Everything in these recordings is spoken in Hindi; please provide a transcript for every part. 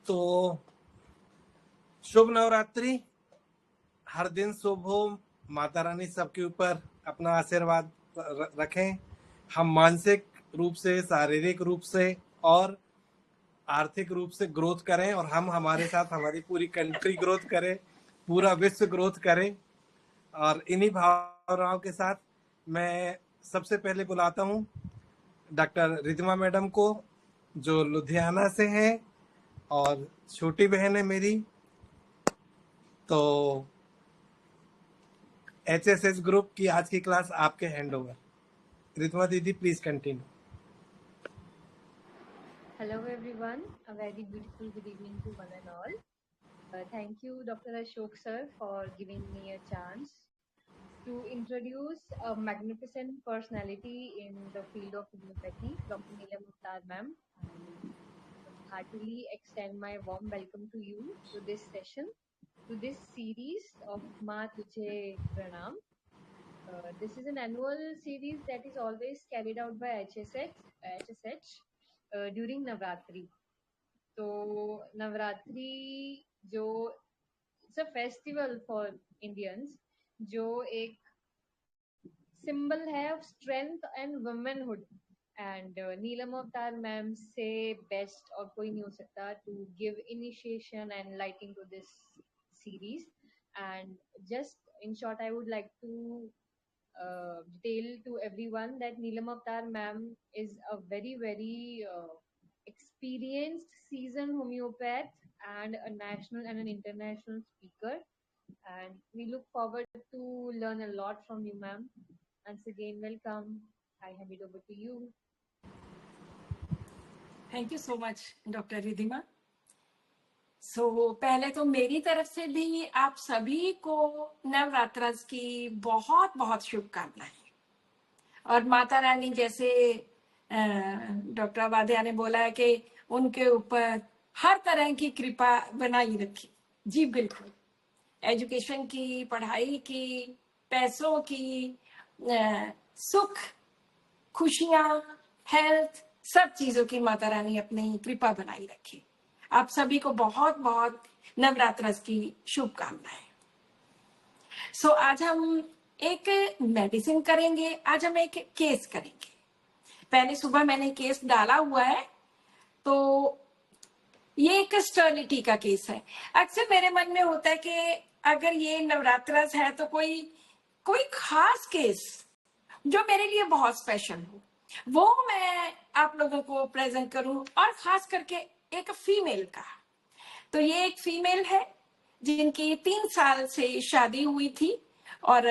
तो शुभ नवरात्रि, हर दिन शुभ हो। माता रानी सबके ऊपर अपना आशीर्वाद रखें। हम मानसिक रूप से, शारीरिक रूप से और आर्थिक रूप से ग्रोथ करें, और हम हमारे साथ हमारी पूरी कंट्री ग्रोथ करे, पूरा विश्व ग्रोथ करे। और इन्हीं भावनाओं के साथ मैं सबसे पहले बुलाता हूँ डॉक्टर रिधिमा मैडम को, जो लुधियाना से हैं और छोटी बहन है मेरी। तो HSS ग्रुप की आज की क्लास आपके हैंड ओवर। रिधिमा दीदी, please continue. Hello everyone, a very beautiful good evening to one and all. Thank you Dr. Ashok sir for giving me a chance to introduce a magnificent personality in the field of homeopathy, Dr. Neelam Mukhtar ma'am. I heartily extend my warm welcome to you to this session, to this series of Ma Tujhe Pranam. This is an annual series that is always carried out by HSH during Navratri. तो नवरात्रि जो it's a festival for Indians, जो एक सिंबल है of strength and womanhood, and Neelam Avatar ma'am से बेस्ट और कोई नहीं हो सकता to give initiation and lighting to this series. And just in short I would like to detail to everyone that Neelam Avtar ma'am is a very experienced seasoned homeopath and a national and an international speaker, and we look forward to learn a lot from you ma'am. Once again, welcome. I hand it over to you. Thank you so much Dr. Ridhima. पहले तो मेरी तरफ से भी आप सभी को नवरात्र की बहुत बहुत शुभकामनाएं। और माता रानी जैसे डॉक्टर वाध्या ने बोला है कि उनके ऊपर हर तरह की कृपा बनाई रखी। जी बिल्कुल, एजुकेशन की, पढ़ाई की, पैसों की, सुख, खुशियां, हेल्थ, सब चीजों की माता रानी अपनी कृपा बनाई रखी। आप सभी को बहुत बहुत नवरात्र की शुभकामनाएं। आज हम एक मेडिसिन करेंगे, आज हम एक केस करेंगे। पहले सुबह मैंने केस डाला हुआ है, तो ये एक स्टर्निटी का केस है। अक्सर मेरे मन में होता है कि अगर ये नवरात्र है तो कोई खास केस जो मेरे लिए बहुत स्पेशल हो, वो मैं आप लोगों को प्रेजेंट करूं, और खास करके एक फीमेल का। तो ये एक फीमेल है जिनकी 3 साल से शादी हुई थी, और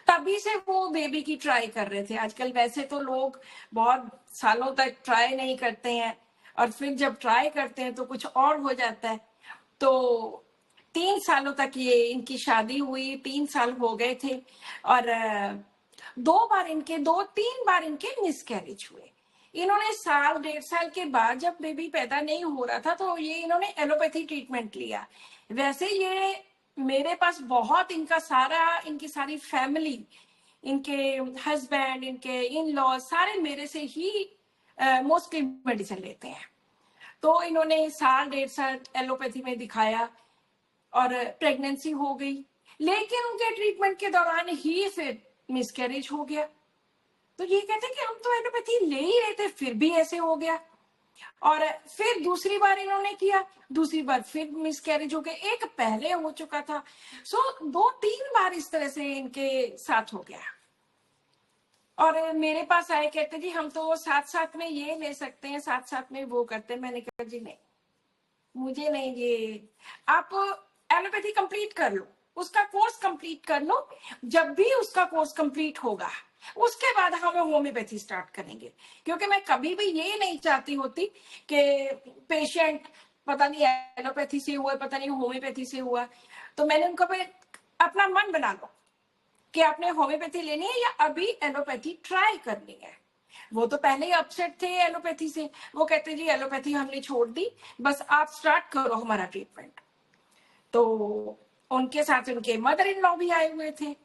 तभी से वो बेबी की ट्राई कर रहे थे। आजकल वैसे तो लोग बहुत सालों तक ट्राई नहीं करते हैं, और फिर जब ट्राई करते हैं तो कुछ और हो जाता है। तो 3 सालों तक ये इनकी शादी हुई, 3 साल हो गए थे, और 2-3 बार इनके मिसकैरेज हुए। इन्होंने साल 1.5 साल के बाद जब बेबी पैदा नहीं हो रहा था, तो ये इन्होंने एलोपैथी ट्रीटमेंट लिया। वैसे ये मेरे पास बहुत इनकी सारी फैमिली, इनके हस्बैंड, इनके इन लॉ सारे मेरे से ही मोस्टली मेडिसिन लेते हैं। तो इन्होंने साल 1.5 साल एलोपैथी में दिखाया और प्रेगनेंसी हो गई, लेकिन उनके ट्रीटमेंट के दौरान ही फिर मिसकैरेज हो गया। तो ये कहते कि हम तो एलोपैथी ले ही रहे थे, फिर भी ऐसे हो गया। और फिर दूसरी बार इन्होंने किया, दूसरी बार फिर मिसकैरेज हो गया, एक पहले हो चुका था। 2-3 बार इस तरह से इनके साथ हो गया। और मेरे पास आए, कहते जी हम तो साथ में ये ले सकते हैं, साथ में वो करते हैं। मैंने कहा जी नहीं, मुझे नहीं, ये आप एलोपैथी कंप्लीट कर लो, उसका कोर्स कंप्लीट कर लो। जब भी उसका कोर्स कंप्लीट होगा उसके बाद हम होम्योपैथी स्टार्ट करेंगे, क्योंकि मैं कभी भी ये नहीं चाहती होती कि पेशेंट पता नहीं एलोपैथी से हुआ, पता नहीं होम्योपैथी से हुआ। तो मैंने उनको अपना मन बना लो कि आपने होम्योपैथी लेनी है या अभी एलोपैथी ट्राई करनी है। वो तो पहले ही अपसेट थे एलोपैथी से, वो कहते जी एलोपैथी हमने छोड़ दी, बस आप स्टार्ट करो हमारा ट्रीटमेंट। तो उनके साथ उनके मदर इन लॉ भी आए हुए थे।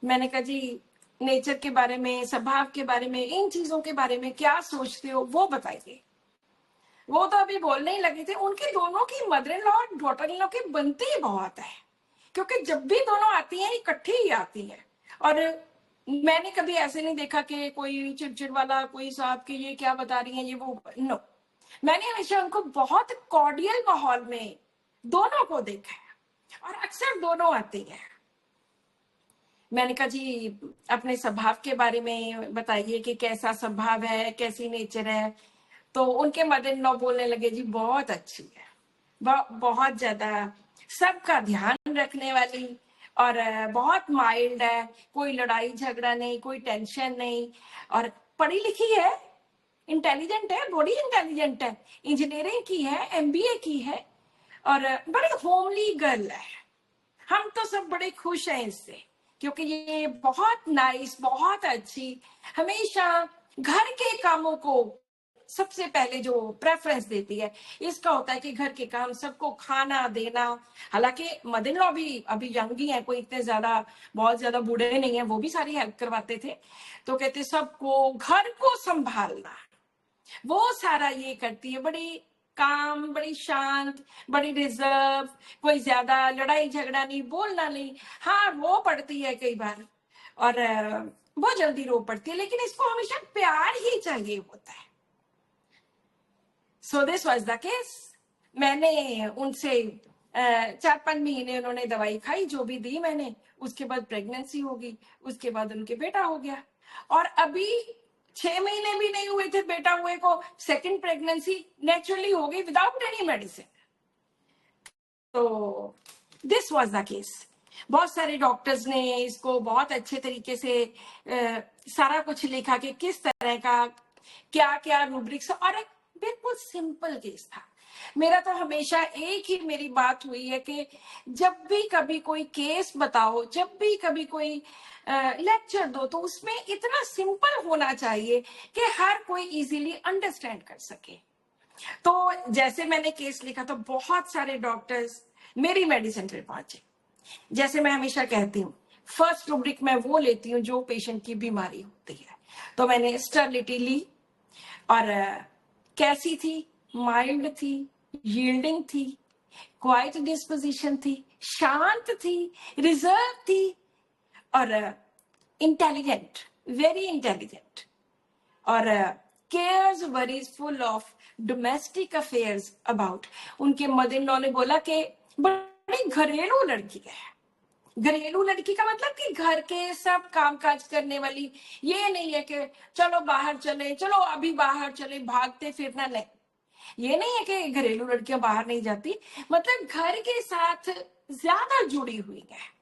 मैंने कहा जी नेचर के बारे में, स्वभाव के बारे में, इन चीजों के बारे में क्या सोचते हो वो बताइए। वो तो अभी बोलने ही लगे थे। उनके दोनों की मदर इन लॉ और डॉटर इन लॉ की बनती ही बहुत है, क्योंकि जब भी दोनों आती हैं इकट्ठी ही आती हैं। और मैंने कभी ऐसे नहीं देखा कि कोई चिड़चिड़ वाला कोई साहब कि ये क्या बता रही हैं ये वो, नो। मैंने हमेशा उनको बहुत कॉर्डियल माहौल में दोनों को देखा है, और अक्सर दोनों आती हैं। मैंने कहा जी अपने स्वभाव के बारे में बताइए कि कैसा स्वभाव है, कैसी नेचर है। तो उनके मदर इन लॉ बोलने लगे जी बहुत अच्छी है, बहुत ज्यादा सबका ध्यान रखने वाली, और बहुत माइल्ड है, कोई लड़ाई झगड़ा नहीं, कोई टेंशन नहीं, और पढ़ी लिखी है, इंटेलिजेंट है, बड़ी इंटेलिजेंट है, इंजीनियरिंग की है, एमबीए की है, और बड़ी होमली गर्ल है। हम तो सब बड़े खुश हैं इससे, क्योंकि ये बहुत नाइस, बहुत अच्छी, हमेशा घर के कामों को सबसे पहले जो प्रेफरेंस देती है। इसका होता है कि घर के काम, सबको खाना देना। हालांकि मदर इन लॉ भी अभी यंग ही है, कोई इतने ज्यादा बहुत ज्यादा बूढ़े नहीं है, वो भी सारी हेल्प करवाते थे। तो कहते सबको घर को संभालना, वो सारा ये करती है, बड़ी काम, बड़ी शांत, बड़ी रिजर्व, कोई ज्यादा लड़ाई झगड़ा नहीं, बोलना नहीं। हाँ रो पड़ती है कई बार, और बहुत जल्दी रो पड़ती है, लेकिन इसको हमेशा प्यार ही चाहिए होता है। So this was the case. मैंने उनसे 4-5 महीने उन्होंने दवाई खाई, जो भी दी मैंने, उसके बाद प्रेगनेंसी होगी, उसके बाद उनके बेटा हो गया, और अभी 6 महीने भी नहीं हुए थे बेटा हुए को, सेकंड प्रेगनेंसी नेचुरली हो गई विदाउट एनी मेडिसिन। तो दिस वाज द केस। बहुत सारे डॉक्टर्स ने इसको बहुत अच्छे तरीके से सारा कुछ लिखा कि किस तरह का क्या क्या रूब्रिक्स, और एक बिल्कुल सिंपल केस था। मेरा तो हमेशा एक ही मेरी बात हुई है कि जब भी कभी कोई केस बताओ, जब भी कभी कोई लेक्चर दो, तो उसमें इतना सिंपल होना चाहिए कि हर कोई इजीली अंडरस्टैंड कर सके। तो जैसे मैंने केस लिखा तो बहुत सारे डॉक्टर्स मेरी मेडिसिन पे पहुंचे। जैसे मैं हमेशा कहती हूँ, फर्स्ट रूब्रिक मैं वो लेती हूँ जो पेशेंट की बीमारी होती है। तो मैंने स्टेरिलिटी ली, और कैसी थी, माइल्ड थी, यील्डिंग थी, क्वाइट डिस्पोजिशन थी, शांत थी, रिजर्व थी, और इंटेलिजेंट, वेरी इंटेलिजेंट, और cares worries full of domestic affairs about. उनके मदर इन लॉ ने बोला कि बड़ी घरेलू लड़की है। घरेलू लड़की का मतलब कि घर के सब कामकाज करने वाली, ये नहीं है कि चलो बाहर चले, चलो अभी बाहर चले, भागते फिरना नहीं, ये नहीं है कि घरेलू लड़कियां बाहर नहीं जाती, मतलब घर के साथ ज्यादा जुड़ी हुई है।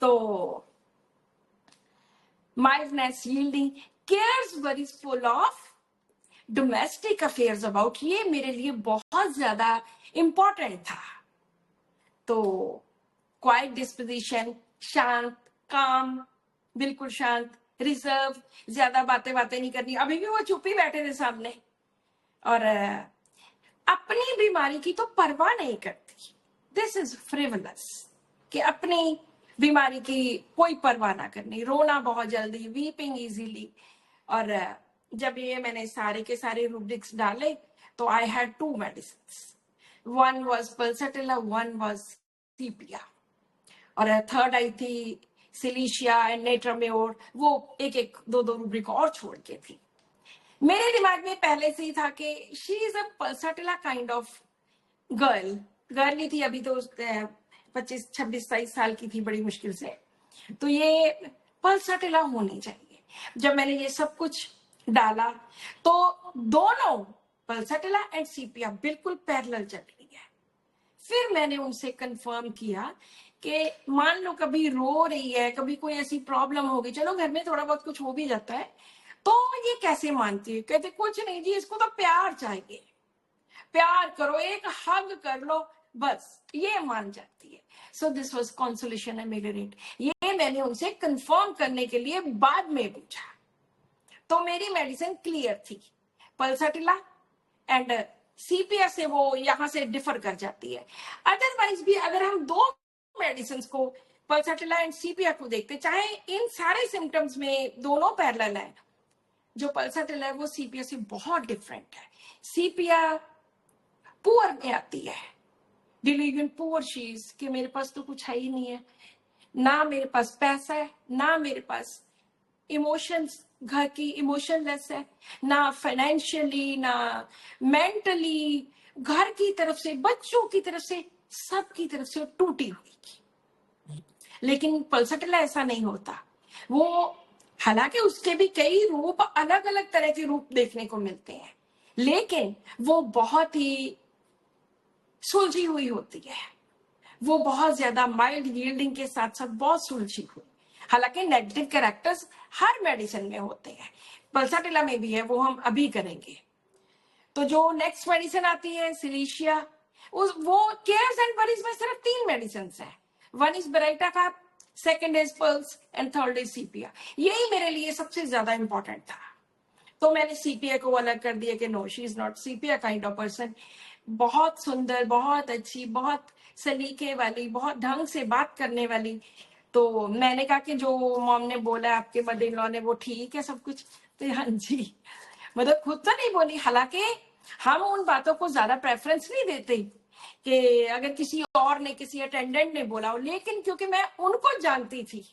तो mildness, yielding, cares worries full of domestic affairs about, ये मेरे लिए बहुत ज्यादा इंपॉर्टेंट था। तो क्वाइट डिस्पोजिशन, शांत, काम, बिल्कुल शांत, रिजर्व, ज्यादा बातें नहीं करनी। अभी भी वो चुप ही बैठे थे सामने, और अपनी बीमारी की तो परवाह नहीं करती। दिस इज फ्रिवलस, कि अपनी बीमारी की कोई परवाह ना करनी, रोना बहुत जल्दी, वीपिंग इजीली। और जब ये मैंने सारे के सारे रूब्रिक्स डाले, तो I had 2 medicine, one was pulsatilla, one was sepia, और थर्ड आई थी सिलिशिया एंड नेट्रामेयोर, वो एक 2 रूब्रिक और छोड़ के थी। मेरे दिमाग में पहले से ही था कि she is a pulsatilla kind of girl ही थी, अभी तो 25, 26, 27 साल की थी बड़ी मुश्किल से, तो ये पल्सटिला होनी चाहिए। जब मैंने ये सब कुछ डाला, तो दोनों पल्सटिला एंड सीपिया बिल्कुल पैरेलल चल रही है। फिर मैंने उनसे कंफर्म किया कि मान लो कभी रो रही है, कभी कोई ऐसी प्रॉब्लम होगी, चलो घर में थोड़ा बहुत कुछ हो भी जाता है, तो ये कैसे मानती है? कहते कुछ नहीं जी, इसको तो प्यार चाहिए, प्यार करो, एक हग कर लो, बस ये मान जाती है। So this was consolation and moderate. ये मैंने उनसे कंफर्म करने के लिए बाद में पूछा, तो मेरी मेडिसिन क्लियर थी। पल्सटिला एंड सीपिया से वो यहां से डिफर कर जाती है। अदरवाइज भी अगर हम 2 मेडिसिन को, पल्सटिला एंड सीपिया को देखते, चाहे इन सारे सिम्टम्स में दोनों पैरेलल है, जो पल्साटिला है वो सीपिया से बहुत डिफरेंट है। सीपिया पुअर में आती है, डिलीवियन पुअर शीज, कि मेरे पास तो कुछ है ही नहीं है, ना मेरे पास पैसा है, ना मेरे पास इमोशंस, घर की इमोशनलेस है, ना फाइनेंशियली, ना मेंटली, घर की तरफ से, बच्चों की तरफ से, सबकी तरफ से टूटी हुई की। लेकिन पल्साटिला ऐसा नहीं होता। वो, हालांकि उसके भी कई रूप, अलग अलग तरह के रूप देखने को मिलते हैं, लेकिन वो बहुत ही सुलझी हुई होती है। वो बहुत ज्यादा माइल्ड यील्डिंग के साथ साथ बहुत सुलझी हुई। हालांकि नेगेटिव कैरेक्टर्स हर मेडिसिन में होते हैं, पल्साटिला में भी है, वो हम अभी करेंगे। तो जो नेक्स्ट मेडिसिन आती है सिलीशिया, वो केयर्स एंड वरीज में सिर्फ 3 मेडिसिन है। वन इज बेराइटा का, second is puls and third is sepia. यही मेरे लिए सबसे ज्यादा इंपॉर्टेंट था। तो मैंने सीपीए को अलग कर दिया कि no, she is not CPA kind of person. बहुत सुंदर, बहुत अच्छी, बहुत सलीके वाली, बहुत ढंग से बात करने वाली। तो मैंने कहा कि जो मॉम ने बोला आपके मदर इन लॉ ने, वो ठीक है सब कुछ? तो हाँ जी, मतलब खुद तो नहीं बोली, हालांकि हम उन बातों को ज्यादा प्रेफरेंस नहीं देते कि अगर किसी और ने, किसी अटेंडेंट ने बोला हो, लेकिन क्योंकि मैं उनको जानती थी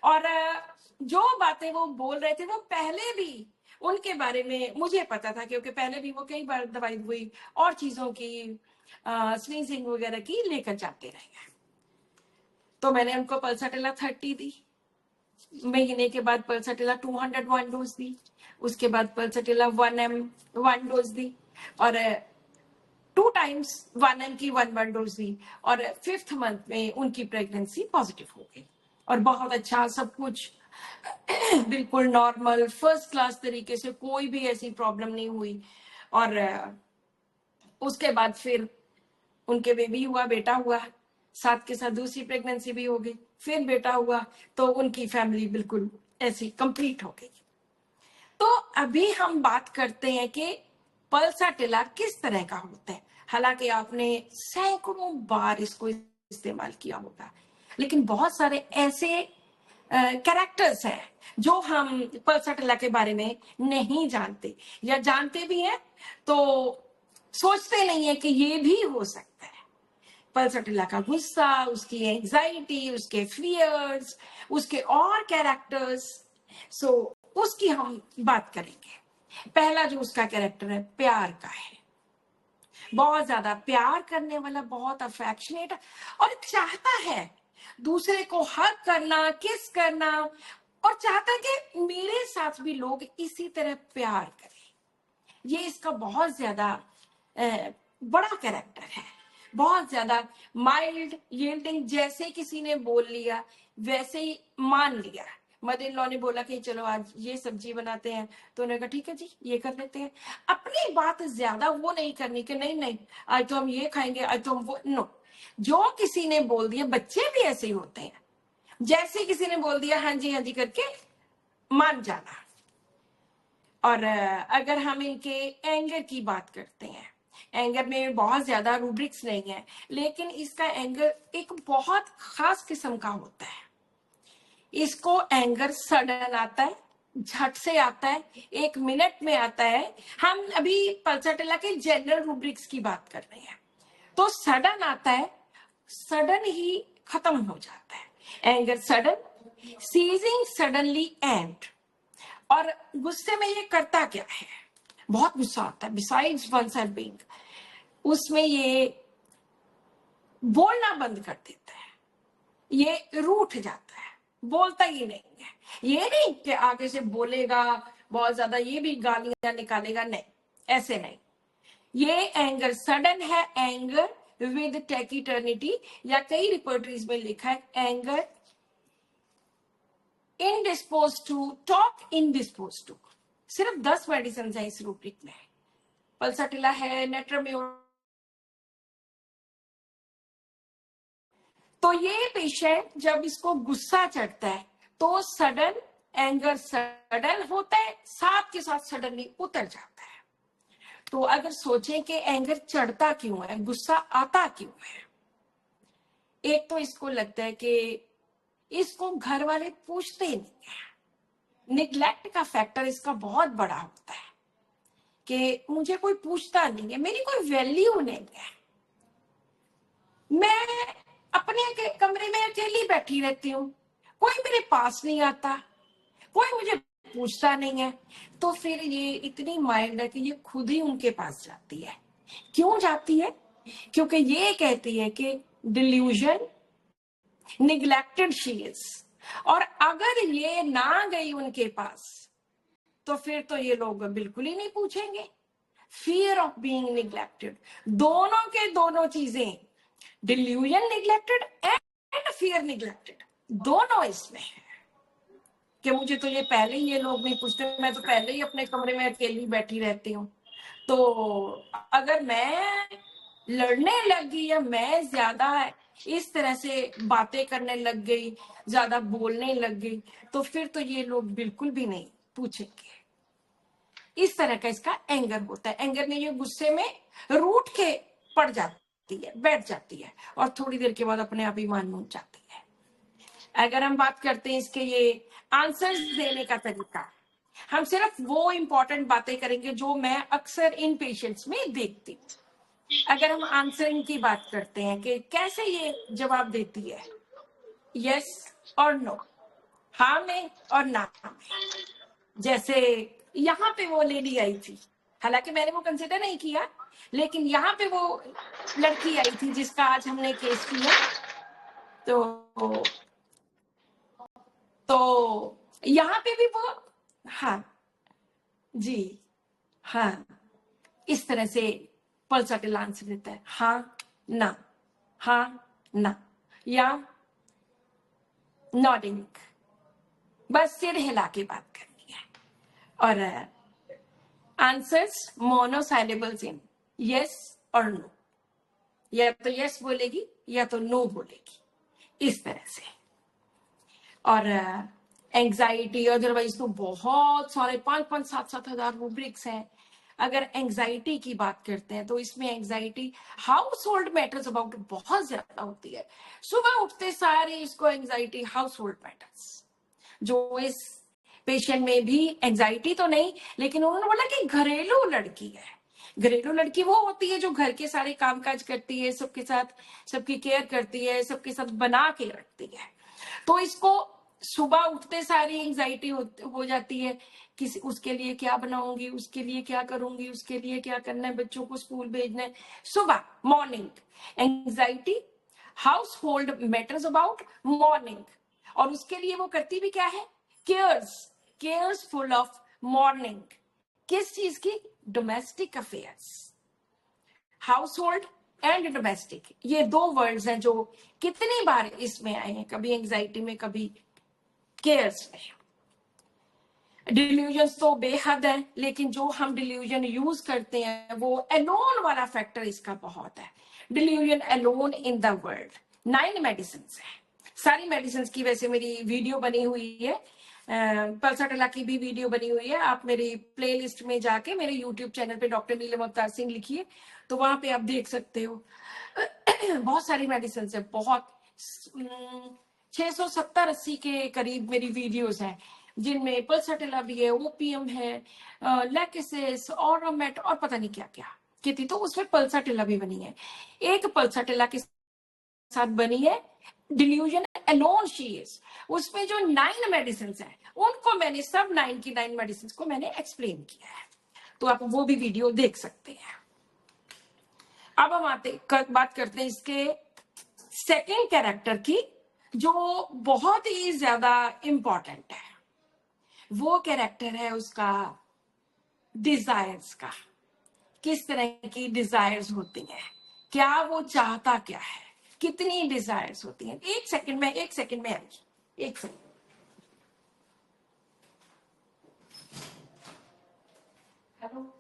और जो बातें वो बोल रहे थे वो पहले भी उनके बारे में मुझे पता था, क्योंकि पहले भी वो कई बार दवाई हुई और चीजों की स्नीजिंग वगैरह की लेकर जाते रहे। तो मैंने उनको पल्साटिला 30 दी, महीने के बाद पल्साटिला 201 डोज दी, उसके बाद पल्साटिला 1 डोज दी, और 2 टाइम्स 1 की 1 डोज दी, और 5th मंथ में उनकी प्रेगनेंसी पॉजिटिव हो गई और बहुत अच्छा सब कुछ बिल्कुल नॉर्मल फर्स्ट क्लास तरीके से, कोई भी ऐसी प्रॉब्लम नहीं हुई। और उसके बाद फिर उनके बेबी हुआ, बेटा हुआ, साथ के साथ दूसरी प्रेगनेंसी भी हो गई, फिर बेटा हुआ, तो उनकी फैमिली बिल्कुल ऐसी कंप्लीट हो गई। तो अभी हम बात करते हैं कि पल्साटिला किस तरह का होता है। हालांकि आपने सैकड़ों बार इसको इस्तेमाल किया होगा, लेकिन बहुत सारे ऐसे कैरेक्टर्स हैं जो हम पल्साटिला के बारे में नहीं जानते, या जानते भी हैं तो सोचते नहीं है कि ये भी हो सकता है। पल्साटिला का गुस्सा, उसकी एंजाइटी, उसके फियर्स, उसके और कैरेक्टर्स, सो उसकी हम बात करेंगे। पहला जो उसका कैरेक्टर है, प्यार का है। बहुत ज्यादा प्यार करने वाला, बहुत अफेक्शनेट, और चाहता है दूसरे को हग करना, किस करना, और चाहता है कि मेरे साथ भी लोग इसी तरह प्यार करें। ये इसका बहुत ज्यादा बड़ा कैरेक्टर है, बहुत ज्यादा माइल्ड यील्डिंग। जैसे किसी ने बोल लिया वैसे ही मान लिया। मदर इन लॉ ने बोला कि चलो आज ये सब्जी बनाते हैं, तो उन्होंने कहा ठीक है जी ये कर लेते हैं। अपनी बात ज्यादा वो नहीं करनी कि नहीं नहीं आज तो हम ये खाएंगे, आज तो हम वो, नो। जो किसी ने बोल दिया, बच्चे भी ऐसे ही होते हैं, जैसे किसी ने बोल दिया हाँ जी करके मान जाना। और अगर हम इनके एंगर की बात करते हैं, एंगर में बहुत ज्यादा रूब्रिक्स नहीं है, लेकिन इसका एंगर एक बहुत खास किस्म का होता है। इसको एंगर सडन आता है, झट से आता है, 1 मिनट में आता है। हम अभी पल्साटिला के जनरल रूब्रिक्स की बात कर रहे हैं। तो सडन आता है, सडन ही खत्म हो जाता है। Anger sudden, ceasing suddenly end. और गुस्से में ये करता क्या है, बहुत गुस्सा आता है, बिसाइड्स वनसेल्फ बीइंग, उसमें ये बोलना बंद कर देता है, ये रूठ जाता है, बोलता ही नहीं है। ये नहीं कि आगे से बोलेगा बहुत ज्यादा, ये भी गालियां निकालेगा, नहीं, ऐसे नहीं। ये एंगर सडन है, एंगर विद टैकिटर्निटी, या कई रिपोर्टरीज में लिखा है anger indisposed to talk, indisposed to। सिर्फ 10 मेडिसिन है इस रूब्रिक में। पल्साटिला है, नेट्रम्योर। तो ये पेशेंट जब इसको गुस्सा चढ़ता है तो सडन एंगर सडन होता है, साथ के साथ सडनली उतर जाता है। तो अगर सोचें कि एंगर चढ़ता क्यों है, गुस्सा आता क्यों है, एक तो इसको लगता है कि इसको घर वाले पूछते नहीं है, निग्लेक्ट का फैक्टर इसका बहुत बड़ा होता है कि मुझे कोई पूछता नहीं है, मेरी कोई वैल्यू नहीं है, मैं अपने कमरे में अकेली बैठी रहती हूँ, कोई मेरे पास नहीं आता, कोई मुझे पूछता नहीं है। तो फिर ये इतनी माइल्ड है कि ये खुद ही उनके पास जाती है। क्यों जाती है? क्योंकि ये कहती है कि डिल्यूजन, निग्लेक्टेड शी इज, और अगर ये ना गई उनके पास तो फिर तो ये लोग बिल्कुल ही नहीं पूछेंगे। फियर ऑफ बीइंग निग्लेक्टेड, दोनों के दोनों चीजें, delusion neglected and fear neglected, दोनों इसमें है कि मुझे तो ये पहले ही ये लोग नहीं पूछते, मैं तो पहले ही अपने कमरे में अकेली बैठी रहती हूँ। तो अगर मैं लड़ने लग गई या मैं ज्यादा इस तरह से बातें करने लग गई, ज्यादा बोलने लग गई, तो फिर तो ये लोग बिल्कुल भी नहीं पूछेंगे। इस तरह का इसका एंगर होता है। एंगर में ये गुस्से में रूठ के पड़ जाती है, बैठ जाती है, और थोड़ी देर के बाद अपने आप ही मान जाती है। अगर हम बात करते हैं इसके ये आंसर्स देने का तरीका, हम सिर्फ वो इंपॉर्टेंट बातें करेंगे जो मैं अक्सर इन पेशेंट्स में देखती हूँ। अगर हम आंसरिंग की बात करते हैं कि कैसे ये जवाब देती है, यस और नो, हाँ में और ना में। जैसे यहाँ पे वो लेडी आई थी, हालांकि मैंने वो कंसिडर नहीं किया, लेकिन यहाँ पे वो लड़की आई थी जिसका आज हमने केस किया। तो यहाँ पे भी वो हाँ जी हाँ इस तरह से पल्सटिल आंसर देता है, हाँ ना, हाँ ना, या नॉडिंग, बस सिर हिला के बात करनी है। और आंसर्स मोनोसाइलेबल्स इन यस और नो, या तो यस बोलेगी या तो नो बोलेगी, इस तरह से। और एंजाइटी, अदरवाइज तो बहुत सारे 5-5, 7-7 हजार रूब्रिक्स हैं। अगर एंजाइटी की बात करते हैं तो इसमें anxiety house hold matters about बहुत ज्यादा होती है। सुबह उठते सारे इसको एंजाइटी हाउस होल्ड मैटर्स, जो इस पेशेंट में भी एंजाइटी तो नहीं, लेकिन उन्होंने बोला कि घरेलू लड़की है। घरेलू लड़की वो होती है जो घर के सारे कामकाज करती है, सबके साथ सबकी केयर करती है, सबके साथ बना के रखती है। तो इसको सुबह उठते सारी एंजाइटी हो जाती है, किसी उसके लिए क्या बनाऊंगी, उसके लिए क्या करूंगी, उसके लिए क्या करना है, बच्चों को स्कूल भेजना है, सुबह morning anxiety, house hold matters about morning. और उसके लिए वो करती भी क्या है, केयर्स फुल ऑफ मॉर्निंग। किस चीज की? Domestic affairs. House hold and domestic, ये दो वर्ड्स हैं जो कितनी बार इसमें आए हैं, कभी एंजाइटी में कभी केयर्स में। डिल्यूजन तो बेहद है, लेकिन जो हम डिल्यूजन यूज करते हैं वो एलोन वाला फैक्टर इसका बहुत है। Delusion alone in the world, 9 medicine है। सारी मेडिसिन की वैसे मेरी वीडियो बनी हुई है, पल्सटिला की भी वीडियो बनी हुई है। आप मेरी प्लेलिस्ट में जाके मेरे यूट्यूब चैनल पे डॉक्टर नीलम अवतार सिंह लिखिए, तो वहां पे आप देख सकते हो। बहुत सारी मेडिसिन है, बहुत 670-80 के करीब मेरी वीडियोस हैं, जिनमें पल्सटिला भी है, ओपीएम है, लैकेसिस, ऑरोमेट और पता नहीं क्या क्या कहती, तो उसमें पल्सटिला भी बनी है। एक पल्सटिला के साथ बनी है डिल्यूजन एलोन शी इज, उसमें जो 9 मेडिसिन है उनको मैंने सब 9 की 9 मेडिसिन को मैंने एक्सप्लेन किया है, तो आप वो भी वीडियो देख सकते हैं। अब हम बात करते हैं इसके सेकेंड कैरेक्टर की, जो बहुत ही ज्यादा इंपॉर्टेंट है। वो कैरेक्टर है उसका डिजायर्स का। किस तरह की डिजायर्स होती हैं, क्या वो चाहता क्या है, कितनी डिजायर्स होती हैं। एक सेकंड में एक सेकंड हेलो,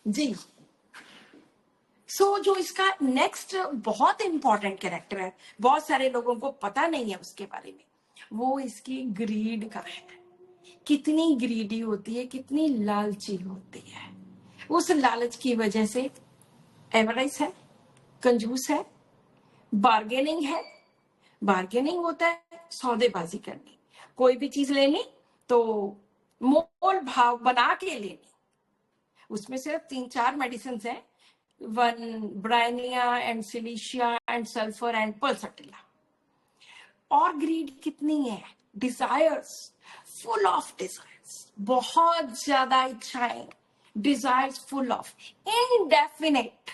जी सो जो इसका नेक्स्ट बहुत इंपॉर्टेंट कैरेक्टर है, बहुत सारे लोगों को पता नहीं है उसके बारे में, वो इसकी ग्रीड का है। कितनी ग्रीडी होती है, कितनी लालची होती है। उस लालच की वजह से एवरेज है, कंजूस है, बार्गेनिंग है। बार्गेनिंग होता है सौदेबाजी करनी, कोई भी चीज लेनी तो मोल भाव बना के लेनी। उसमें सिर्फ 3-4 मेडिसिन है, one bryonia and silicea and sulphur and pulsatilla. और ग्रीड कितनी है, डिजायर्स, फुल ऑफ डिजायर्स, बहुत ज्यादा इच्छाएं, डिजायर्स फुल ऑफ, इनडेफिनेट,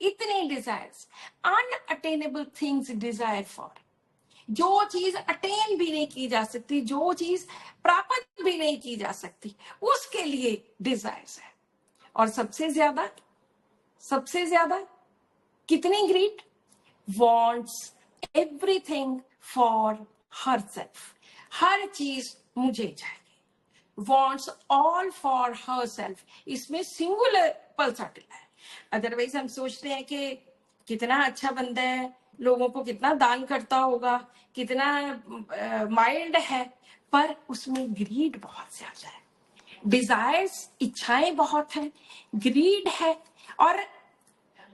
इतने desires, unattainable things desire for, जो चीज अटेन भी नहीं की जा सकती, जो चीज प्राप्त भी नहीं की जा सकती, उसके लिए डिजायर्स है। और सबसे ज्यादा कितनी greed, wants everything for herself, हर चीज मुझे चाहिए, वॉन्ट्स ऑल फॉर हरसेल्फ। इसमें सिंगुलर पल्सटिला है। अदरवाइज हम सोचते हैं कि कितना अच्छा बंदा है, लोगों को कितना दान करता होगा, कितना माइल्ड है, पर उसमें ग्रीड बहुत ज्यादा है, डिजायर्स, इच्छाएं बहुत है, ग्रीड है। और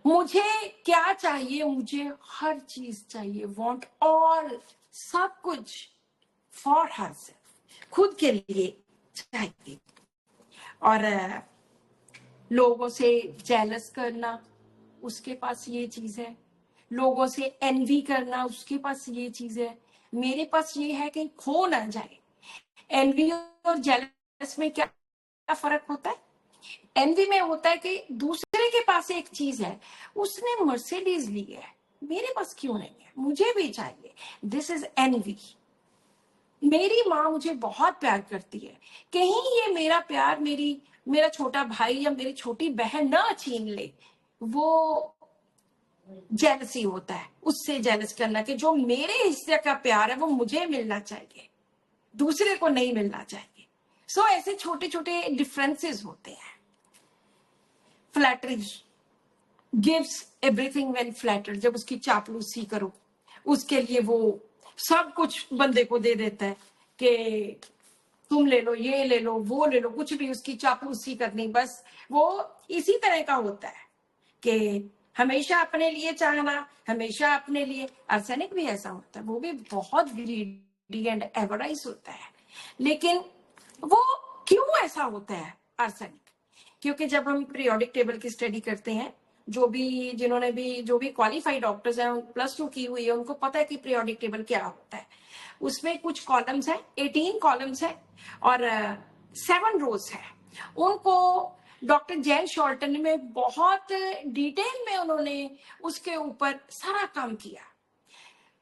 मुझे क्या चाहिए, मुझे हर चीज चाहिए, वॉन्ट ऑल, सब कुछ फॉर हर सेल्फ, खुद के लिए चाहिए। और लोगों से जेलस करना, उसके पास ये चीज है। लोगों से एनवी करना, उसके पास ये चीज है। मेरे पास ये है कि खो ना जाए। एनवी और जेलस में क्या फर्क होता है? एनवी में होता है कि दूसरे के पास एक चीज है, उसने मर्सिडीज ली है, मेरे पास क्यों नहीं है, मुझे भी चाहिए, दिस इज एनवी। मेरी माँ मुझे बहुत प्यार करती है, कहीं ये मेरा प्यार मेरा छोटा भाई या मेरी छोटी बहन ना छीन ले, वो जेलसी होता है, उससे जेलस करना कि जो मेरे हिस्से का प्यार है वो मुझे मिलना चाहिए, दूसरे को नहीं मिलना चाहिए। सो ऐसे छोटे छोटे डिफरेंसेस होते हैं। Flattery, gives everything when flattered, जब उसकी चापलूसी करो, उसके लिए वो सब कुछ बंदे को दे देता है कि तुम ले लो, ये ले लो, वो ले लो, कुछ भी उसकी चापलूसी करनी, बस वो इसी तरह का होता है कि हमेशा अपने लिए चाहना, हमेशा अपने लिए। आर्सेनिक भी ऐसा होता है, वो भी बहुत ग्रीडी एंड एवराइज होता है। लेकिन वो क्यों ऐसा होता है आर्सेनिक? क्योंकि जब हम पीरियोडिक टेबल की स्टडी करते हैं, जो भी क्वालिफाइड डॉक्टर्स हैं, +2 की हुई है, उनको पता है कि पीरियोडिक टेबल क्या होता है। उसमें कुछ कॉलम्स हैं, 18 कॉलम्स हैं और 7 रोज है। उनको डॉक्टर जैन शॉल्टन में बहुत डिटेल में उन्होंने उसके ऊपर सारा काम किया।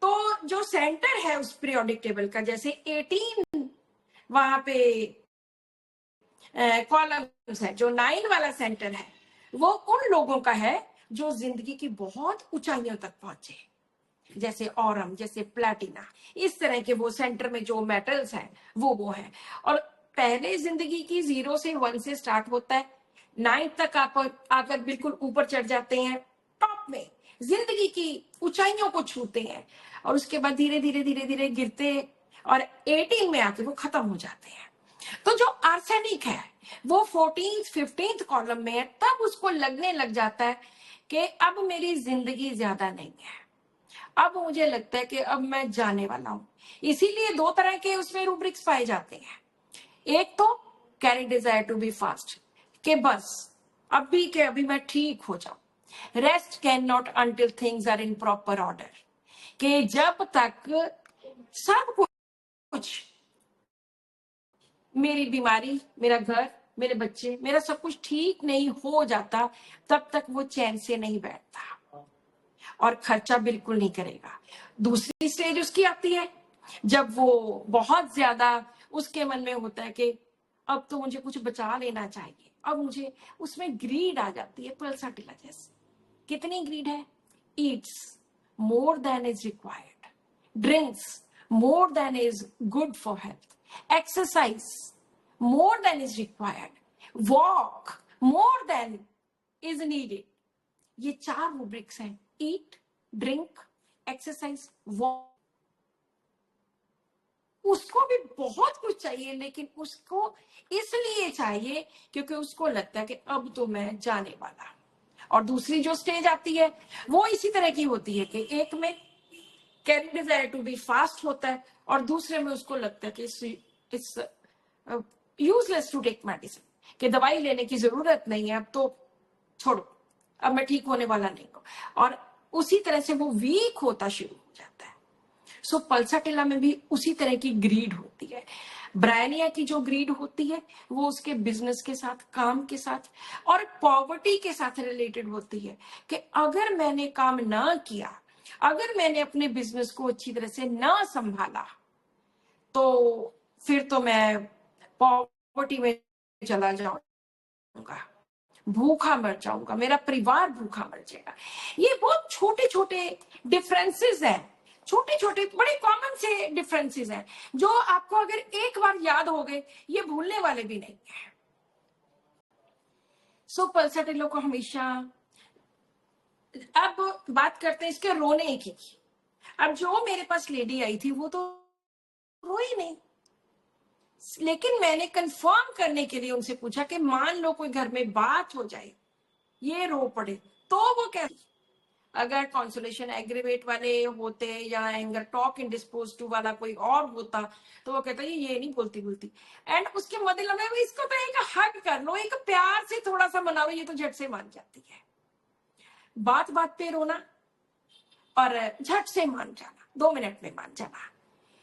तो जो सेंटर है उस पीरियोडिक टेबल का, जैसे 18 वहां पे कॉलम्स है, जो 9 वाला सेंटर है वो उन लोगों का है जो जिंदगी की बहुत ऊंचाइयों तक पहुंचे, जैसे ऑरम, जैसे प्लैटिना, इस तरह के वो सेंटर में जो मेटल्स हैं वो है। और पहले जिंदगी की 0 से 1 से स्टार्ट होता है, 9 तक आकर बिल्कुल ऊपर चढ़ जाते हैं, टॉप में जिंदगी की ऊंचाइयों को छूते हैं, और उसके बाद धीरे धीरे धीरे धीरे गिरते और 18 में आके वो खत्म हो जाते हैं। तो जो आर्सेनिक है वो 14th 15th कॉलम में है, तब उसको लगने लग जाता है कि अब मेरी जिंदगी ज्यादा नहीं है, अब मुझे लगता है कि अब मैं जाने वाला हूं। इसीलिए 2 तरह के उसमें रूब्रिक्स पाए जाते हैं। एक तो carry desire to be fast, कि बस अभी मैं ठीक हो जाऊं। Rest can not until things are in proper order, कि जब तक सब कुछ, मेरी बीमारी, मेरा घर, मेरे बच्चे, मेरा सब कुछ ठीक नहीं हो जाता, तब तक वो चैन से नहीं बैठता और खर्चा बिल्कुल नहीं करेगा। दूसरी स्टेज उसकी आती है जब वो बहुत ज्यादा उसके मन में होता है कि अब तो मुझे कुछ बचा लेना चाहिए, अब मुझे, उसमें ग्रीड आ जाती है, पल्सटिला जैसे। कितनी ग्रीड है? Yeats more than is required, drinks more than is good for health, exercise more than is required, walk more than is needed, ये 4 रूब्रिक्स हैं, ईट, ड्रिंक, एक्सरसाइज, वॉक। उसको भी बहुत कुछ चाहिए, लेकिन उसको इसलिए चाहिए क्योंकि उसको लगता है कि अब तो मैं जाने वाला। और दूसरी जो स्टेज आती है वो इसी तरह की होती है कि एक में can desire to be fast होता है और दूसरे में उसको लगता है कि it's useless to take medicine, कि दवाई लेने की जरूरत नहीं है, अब तो छोड़ो, अब मैं ठीक होने वाला नहीं हूँ। और उसी तरह से वो वीक होता शुरू हो जाता है। सो पल्साटिला में भी उसी तरह की ग्रीड होती है। ब्रायनिया की जो ग्रीड होती है वो उसके बिजनेस के साथ, काम के साथ और पॉवर्टी के साथ रिलेटेड होती है कि अगर मैंने काम ना किया, अगर मैंने अपने बिजनेस को अच्छी तरह से ना संभाला, तो फिर तो मैं पॉवर्टी में चला जाऊंगा, भूखा मर जाऊंगा, मेरा परिवार भूखा मर जाएगा। ये बहुत छोटे छोटे डिफरेंसेस हैं, छोटे छोटे बड़े कॉमन से डिफरेंसेस हैं जो आपको अगर एक बार याद हो गए, ये भूलने वाले भी नहीं है। सो पल्साटिलो को हमेशा, अब बात करते हैं इसके रोने की। अब जो मेरे पास लेडी आई थी वो तो रोई नहीं, लेकिन मैंने कंफर्म करने के लिए उनसे पूछा कि मान लो कोई घर में बात हो जाए, ये रो पड़े, तो वो कैसे? अगर कॉन्सोलेशन एग्रीवेट वाले होते या एंगर टॉक इंडिस्पोज टू वाला कोई और होता तो वो कहता ये नहीं बोलती एंड उसके मतलब में इसको तो एक हग कर लो, एक प्यार से थोड़ा सा मना लो, ये तो झट से मान जाती है। बात बात पे रोना और झट से मान जाना, 2 मिनट में मान जाना,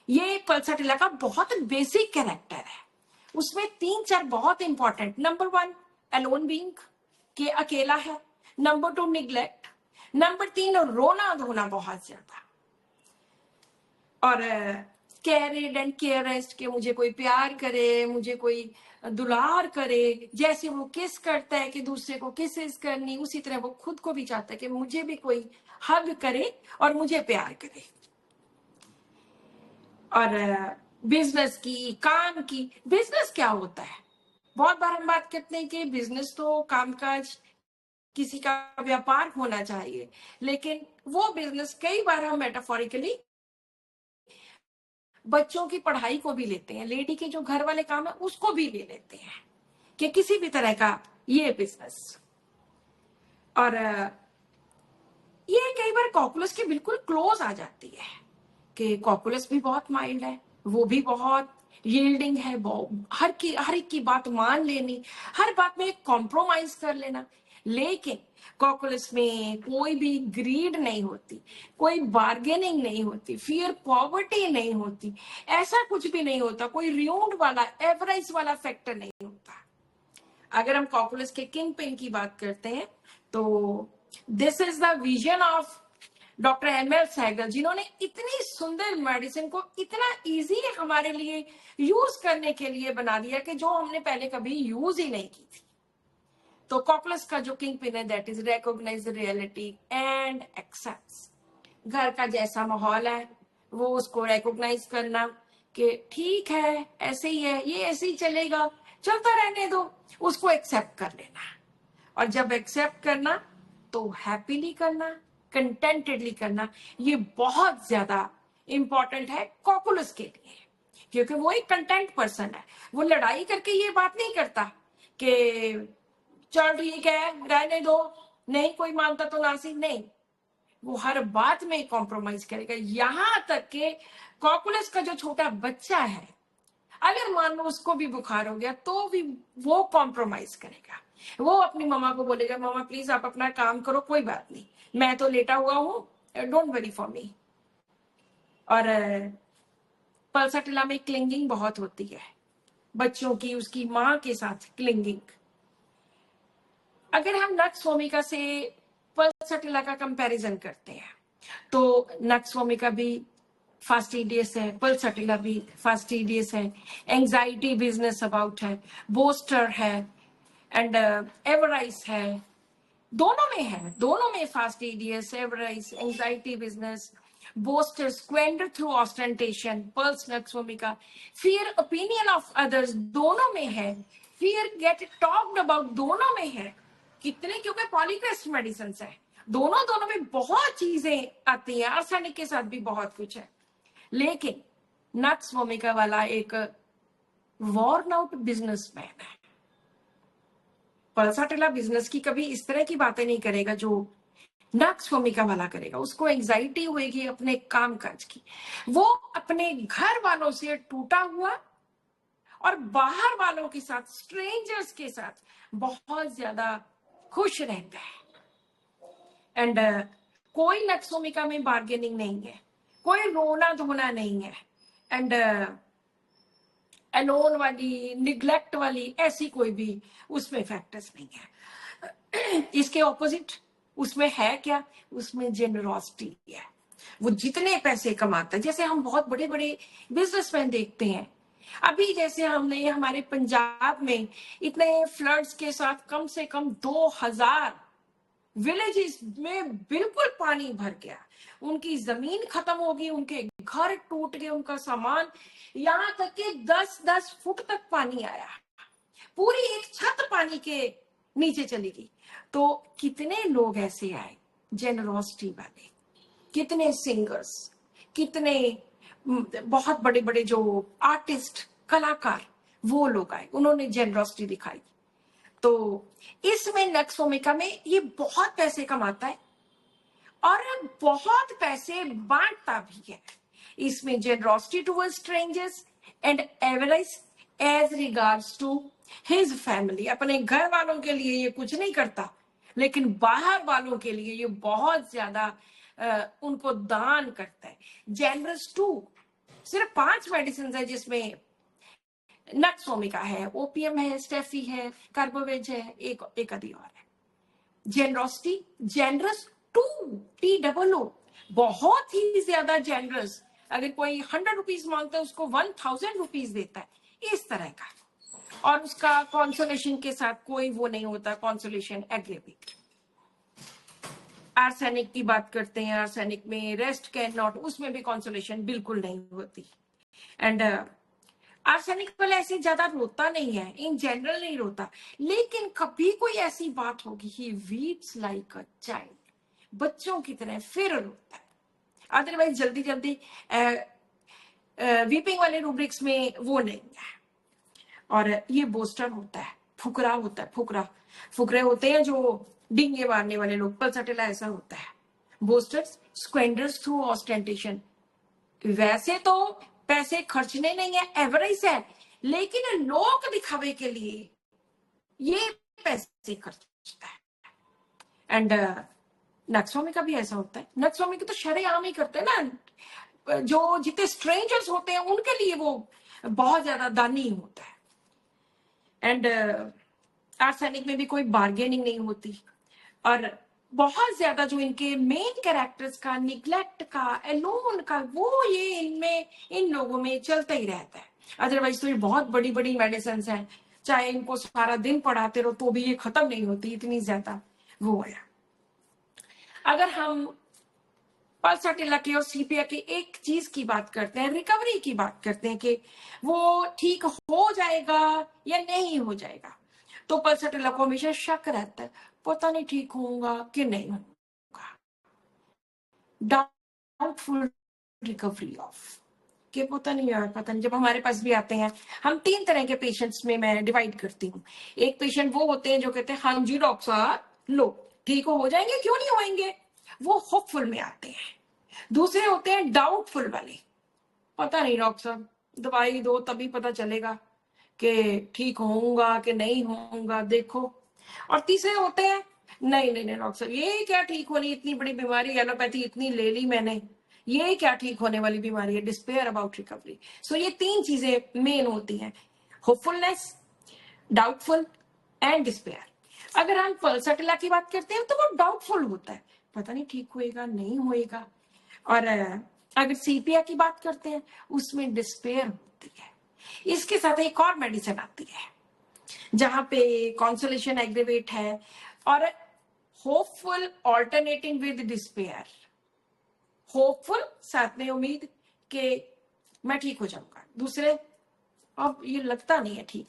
ये पल्साटिला का बहुत बेसिक कैरेक्टर है। उसमें 3-4 बहुत इंपॉर्टेंट, नंबर 1 अलोन बीइंग, के अकेला है, नंबर 2 निग्लेक्ट, नंबर 3 रोना धोना बहुत ज्यादा, और केयर्ड एंड केयरेस्ट, के मुझे कोई प्यार करे, मुझे कोई दुलार करे, जैसे वो किस करता है कि दूसरे को किसेस करनी, उसी तरह वो खुद को भी चाहता है कि मुझे भी कोई हग करे और मुझे प्यार करे। और बिजनेस की, काम की, बिजनेस क्या होता है? बहुत बार हम बात करते हैं कि बिजनेस तो कामकाज, किसी का व्यापार होना चाहिए, लेकिन वो बिजनेस कई बार हम मेटाफोरिकली बच्चों की पढ़ाई को भी लेते हैं, लेडी के जो घर वाले काम है उसको भी ले लेते हैं कि किसी भी तरह का ये बिजनेस। और ये कई बार कॉकुलस के बिल्कुल क्लोज आ जाती है कि कॉकुलस भी बहुत माइल्ड है, वो भी बहुत यील्डिंग है, हर एक की बात मान लेनी, हर बात में कॉम्प्रोमाइज कर लेना, लेकिन कॉकुलस में कोई भी ग्रीड नहीं होती, कोई बार्गेनिंग नहीं होती, फियर पॉवर्टी नहीं होती, ऐसा कुछ भी नहीं होता, कोई रियूंड वाला एवरेज वाला फैक्टर नहीं होता। अगर हम कॉकुलस के किंग पिन की बात करते हैं तो this is the vision of doctor ML Sahgal, जिन्होंने इतनी सुंदर मेडिसिन को इतना इजी हमारे लिए यूज करने के लिए बना दिया कि जो हमने पहले कभी यूज ही नहीं की थी। तो कॉकुलस का जो किंग पिन है that is recognize reality and accepts. घर का जैसा माहौल है वो उसको रिकॉग्नाइज करना कि ठीक है, ऐसे ही है, ये ऐसे ही चलेगा, चलता रहने दो, उसको एक्सेप्ट कर लेना। और जब एक्सेप्ट करना तो हैप्पीली करना, कंटेंटेडली करना, ये बहुत ज्यादा इंपॉर्टेंट है कॉकुलस के लिए, क्योंकि वो एक कंटेंट पर्सन है। वो लड़ाई करके ये बात नहीं करता कि चल ठीक है रहने दो, नहीं कोई मानता तो नासी, नहीं, वो हर बात में कॉम्प्रोमाइज करेगा। यहां तक के कॉकुलस का जो छोटा बच्चा है, अगर मान लो उसको भी बुखार हो गया तो भी वो कॉम्प्रोमाइज करेगा, वो अपनी मम्मा को बोलेगा मम्मा प्लीज आप अपना काम करो, कोई बात नहीं, मैं तो लेटा हुआ हूँ, डोंट वरी फॉर मी। और पल्साटिला में क्लिंगिंग बहुत होती है, बच्चों की उसकी माँ के साथ क्लिंगिंग। अगर हम नक्सवोमिका से पल्साटिला का कंपैरिजन करते हैं तो नक्सवोमिका भी फास्टिडियस है, पल्साटिला भी फास्टिडियस है, एंजाइटी बिजनेस अबाउट है, बोस्टर है एंड एवराइस है, दोनों में है, दोनों में fastidious, avarice, anxiety business, boaster, squander through ostentation, puls nux vomica, fear opinion of others दोनों में है, फियर गेट टॉक्ड अबाउट दोनों में है, कितने, क्योंकि पॉलीक्रेस्ट मेडिसिन है, दोनों में बहुत चीजें आती हैं, आर्सेनिक के साथ भी बहुत कुछ है। लेकिन नक्स वोमिका वाला एक वॉर्न आउट बिजनेसमैन है। पल्साटिला बिजनेस की कभी इस तरह की बातें नहीं करेगा जो नक्स वोमिका वाला करेगा। उसको एंजाइटी होगी अपने काम काज की, वो अपने घर वालों से टूटा हुआ और बाहर वालों के साथ, स्ट्रेंजर्स के साथ बहुत ज्यादा खुश रहता है। एंड कोई नक्स वोमिका में बार्गेनिंग नहीं है, कोई रोना धोना नहीं है, एंड अलोन वाली, निग्लेक्ट वाली ऐसी कोई भी उसमें फैक्टर्स नहीं है। इसके ऑपोजिट उसमें है क्या? उसमें जेनरोसिटी है। वो जितने पैसे कमाता है, जैसे हम बहुत बड़े बड़े बिजनेसमैन देखते हैं, अभी जैसे हमने हमारे पंजाब में इतने फ्लड्स के साथ कम से कम 2000 विलेजेस में बिल्कुल पानी भर गया, उनकी जमीन खत्म हो गई, उनके घर टूट गए, उनका सामान, यहाँ तक कि 10-10 फुट तक पानी आया, पूरी एक छत पानी के नीचे चली गई। तो कितने लोग ऐसे आए जेनरोसिटी वाले, कितने सिंगर्स, कितने बहुत बड़े बड़े जो आर्टिस्ट, कलाकार, वो लोग आए, उन्होंने जेनरोसिटी दिखाई। तो इसमें नक्स वोमिका में ये बहुत पैसे कमाता है और बहुत पैसे बांटता भी है। इसमें generosity towards strangers and average as regards to his family. अपने घर वालों के लिए ये कुछ नहीं करता, लेकिन बाहर वालों के लिए ये बहुत ज्यादा उनको दान करता है। जेनरस टू, सिर्फ 5 मेडिसिन है जिसमें नक्स वोमिका है, ओपीएम है, स्टेफी है, कार्बोवेज है, एक आदि और है। जेनरोसिटी, जेनरस 2, TOO, बहुत ही ज्यादा जेनरस। अगर कोई 100 रुपीज मांगता है उसको 1000 रुपीज देता है, इस तरह का। और उसका कॉन्सोलेशन के साथ कोई वो नहीं होता, कॉन्सोलेशन एग्रीवेट। आर्सेनिक की बात करते हैं, आर्सेनिक में रेस्ट कैन नॉट, उसमें भी कॉन्सोलेशन बिल्कुल नहीं होती। एंड आर्सेनिक वाला ऐसे ज्यादा रोता नहीं है, इन जनरल नहीं रोता, लेकिन कभी कोई ऐसी बात होगी, ही वीप्स लाइक अ चाइल्ड, बच्चों की तरह फिर रोता है। अदरवाइज जल्दी जल्दी वीपिंग वाले रूब्रिक्स में वो नहीं है। और ये बोस्टर होता है, फुकरा होता है, फुकरे होते हैं जो डिंगे मारने वाले लोग, पल्साटिला ऐसा होता है। बोस्टर्स, स्क्वेंडर्स थ्रू ऑस्टेंटेशन, वैसे तो पैसे खर्चने नहीं है, एवरेज है, लेकिन लोक दिखावे के लिए ये पैसे खर्चता है। एंड नक्स वोमिका भी ऐसा होता है। नक्स वोमिका तो शरेआम ही करते हैं ना, जो जितने स्ट्रेंजर्स होते हैं उनके लिए वो बहुत ज्यादा दानी होता है। एंड आर्सेनिक में भी कोई बार्गेनिंग नहीं होती, और बहुत ज्यादा जो इनके मेन कैरेक्टर्स का, निग्लेक्ट का, एलोन का, वो ये इनमें, इन लोगों में चलता ही रहता है। अदरवाइज तो ये बहुत बड़ी बड़ी मेडिसिन हैं, चाहे इनको सारा दिन पढ़ाते रहो तो भी ये खत्म नहीं होती, इतनी ज्यादा वो है। अगर हम पल्साटिला के और सीपिया के एक चीज की बात करते हैं, रिकवरी की बात करते हैं कि वो ठीक हो जाएगा या नहीं हो जाएगा, तो पल्साटिला को हमेशा शक रहता है, पता नहीं ठीक होगा कि नहीं होगा, डाउटफुल रिकवरी ऑफ, कि पता नहीं यार, पता नहीं। जब हमारे पास भी आते हैं, हम 3 तरह के पेशेंट्स में मैं डिवाइड करती हूँ। एक पेशेंट वो होते हैं जो कहते हैं हाँ जी डॉक्टर साहब, लो ठीक हो जाएंगे, क्यों नहीं होएंगे, वो होपफुल में आते हैं। दूसरे होते हैं डाउटफुल वाले, पता नहीं डॉक्टर साहब, दवाई दो तभी पता चलेगा कि ठीक होऊंगा कि नहीं होऊंगा, देखो। और तीसरे होते हैं नहीं नहीं नहीं डॉक्टर साहब, ये क्या ठीक होनी, इतनी बड़ी बीमारी, एलोपैथी इतनी ले ली मैंने, ये क्या ठीक होने वाली बीमारी है, डिस्पेयर अबाउट रिकवरी। सो ये 3 चीजें मेन होती हैं, होपफुलनेस, डाउटफुल एंड डिस्पेयर। अगर हम पल्साटिला की बात करते हैं तो वो डाउटफुल होता है, पता नहीं ठीक होएगा नहीं होएगा। और अगर सीपिया की बात करते हैं उसमें डिस्पेयर होती है। इसके साथ एक और मेडिसिन आती है जहां पे कॉन्सोलेशन एग्रीवेट है और hopeful alternating with despair. Hopeful साथ में उम्मीद कि मैं ठीक हो जाऊंगा, दूसरे अब ये लगता नहीं है ठीक,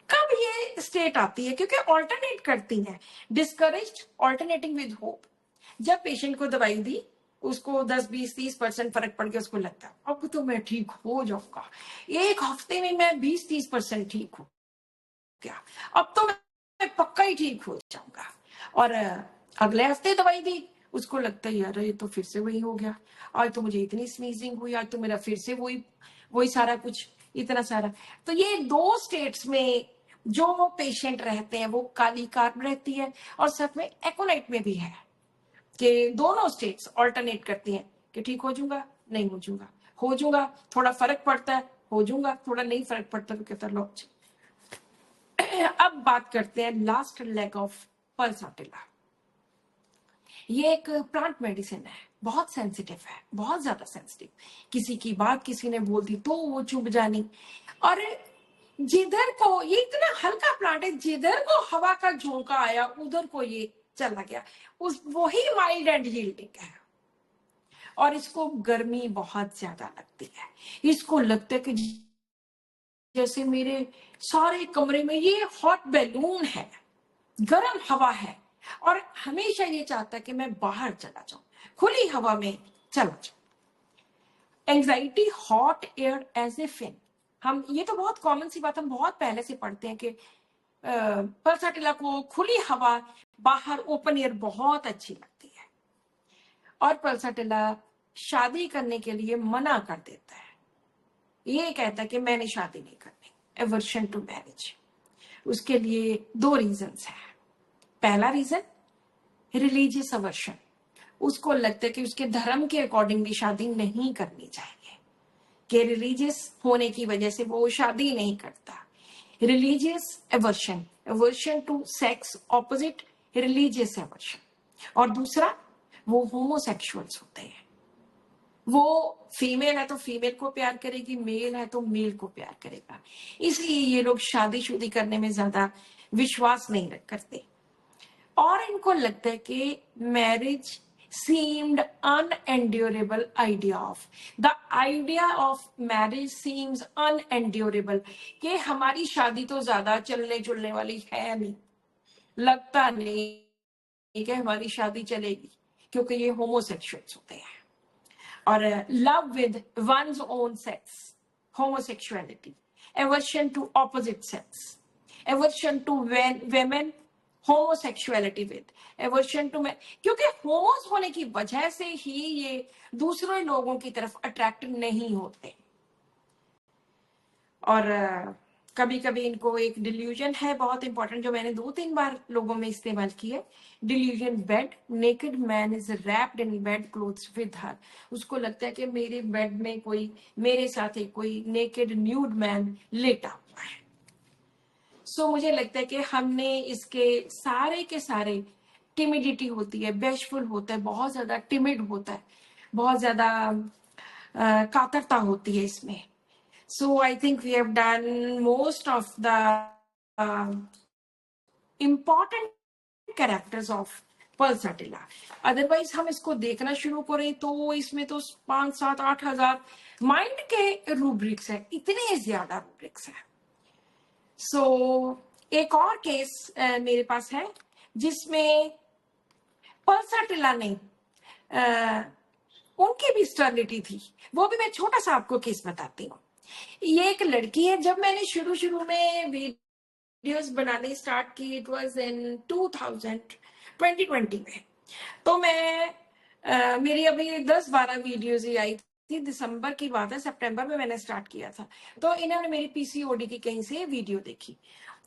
कब ये स्टेट आती है? क्योंकि ऑल्टरनेट करती है, डिस्करेज्ड ऑल्टरनेटिंग विद होप। जब पेशेंट को दवाई दी, उसको 10, 20, 30% फर्क पड़ गया, उसको लगता है अब तो मैं ठीक हो जाऊंगा, एक हफ्ते में मैं 20, 30% ठीक हूँ क्या, अब तो मैं पक्का ही ठीक हो जाऊंगा। और अगले हफ्ते दवाई दी, उसको लगता है यार ये तो फिर से वही हो गया, आज तो मुझे इतनी स्नीजिंग हुई, आज तो मेरा फिर से वही वही सारा कुछ, इतना सारा। तो ये 2 स्टेट्स में जो पेशेंट रहते हैं वो काली कार्ब रहती है, और साथ में एकोलाइट में भी है कि दोनों स्टेट्स ऑल्टरनेट करती हैं कि ठीक हो जाऊंगा, नहीं हो जाऊंगा, हो जाऊंगा, थोड़ा फर्क पड़ता है, हो जाऊंगा, थोड़ा नहीं फर्क पड़ता तो कहता लो। अब बात करते हैं लास्ट लेग ऑफ पल्साटिला। ये एक प्लांट मेडिसिन है, बहुत सेंसिटिव है, बहुत ज्यादा सेंसिटिव। किसी की बात किसी ने बोल दी तो वो चुभ जानी, और जिधर को ये इतना हल्का प्लांट है, जिधर को हवा का झोंका आया उधर को ये चला गया, उस वही माइल्ड एंड यील्डिंग है। और इसको गर्मी बहुत ज्यादा लगती है, इसको लगता है कि जैसे मेरे सारे कमरे में ये हॉट बैलून है, गर्म हवा है, और हमेशा ये चाहता है कि मैं बाहर चला जाऊं, खुली हवा में चला जाऊं। Anxiety hot air as a fin. हम ये तो बहुत कॉमन सी बात हम बहुत पहले से पढ़ते हैं कि पल्साटिला को खुली हवा, बाहर ओपन एयर बहुत अच्छी लगती है। और पल्साटिला शादी करने के लिए मना कर देता है, ये कहता है कि मैंने शादी नहीं करनी, एवर्शन टू मैरिज। उसके लिए 2 रीजंस हैं। पहला रीजन रिलीजियस अवर्शन, उसको लगता है कि उसके धर्म के अकॉर्डिंगली शादी नहीं करनी चाहिए, कि रिलीजियस होने की वजह से वो शादी नहीं करता। Religious aversion, aversion to sex opposite religious aversion. और दूसरा, वो होमोसेक्सुअल्स होते हैं, वो फीमेल है तो फीमेल को प्यार करेगी, मेल है तो मेल को प्यार करेगा, इसलिए ये लोग शादीशुदी करने में ज्यादा विश्वास नहीं करते। और इनको लगता है कि marriage seemed unendurable idea of the idea of marriage seems unendurable, कि हमारी शादी तो ज्यादा चलने जुलने वाली है नहीं, लगता नहीं कि हमारी शादी चलेगी, क्योंकि ये होमोसेक्सुअल्स होते हैं। और love with one's own sex, homosexuality, aversion to opposite sex, aversion to women, homosexuality with, aversion to men, क्योंकि होमोस होने की वजह से ही ये दूसरे लोगों की तरफ अट्रैक्ट नहीं होते। और कभी कभी इनको एक डिल्यूजन है बहुत इंपॉर्टेंट, जो मैंने 2-3 बार लोगों में इस्तेमाल की है। Delusion bed, naked man is wrapped in bed clothes with her. उसको लगता है कि मेरे बेड में कोई, मेरे साथ एक कोई नेकेड न्यूड मैन लेटा हुआ है। सो मुझे लगता है कि हमने इसके सारे के सारे, टिमिडिटी होती है, बैशफुल होता है, बहुत ज्यादा टिमिड होता है, बहुत ज्यादा कातरता होती है इसमें। So I think we have done most of the important characters of pulsatilla. Otherwise हम इसको देखना शुरू करें तो इसमें तो 5, 7, 8 हजार माइंड के रूब्रिक्स है, इतने ज्यादा रूब्रिक्स है। सो एक और केस मेरे पास है जिसमें पल्साटिला ने उनकी भी स्टर्निटी थी, वो भी मैं छोटा सा आपको केस बताती हूँ। ये एक लड़की है, जब मैंने शुरू में वीडियोस बनाने स्टार्ट की, इट वाज इन 2020 में, तो मैं मेरी अभी 10-12 वीडियोस ही आई थी, दिसंबर की बात है, सितंबर में मैंने स्टार्ट किया था। तो इन्होंने मेरी पीसीओडी की कहीं से वीडियो देखी,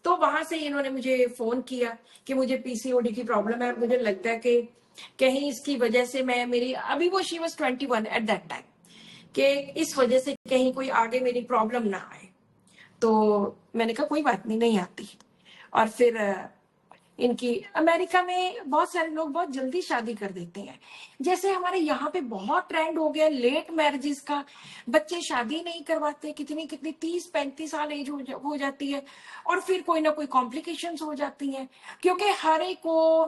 तो वहां से इन्होंने मुझे फोन किया कि मुझे पीसीओडी की प्रॉब्लम है, मुझे लगता है कि कहीं इसकी वजह से मैं, मेरी अभी वो she was 21 at that time, कि इस वजह से कहीं कोई आगे मेरी प्रॉब्लम ना आए। तो मैंने कहा कोई बात नहीं, नहीं आती। और फिर इनकी अमेरिका में बहुत सारे लोग बहुत जल्दी शादी कर देते हैं, जैसे हमारे यहाँ पे बहुत ट्रेंड हो गया लेट मैरिजेस का, बच्चे शादी नहीं करवाते, कितनी 30-35 साल एज हो जाती है, और फिर कोई ना कोई कॉम्प्लिकेशंस हो जाती हैं, क्योंकि हर एक को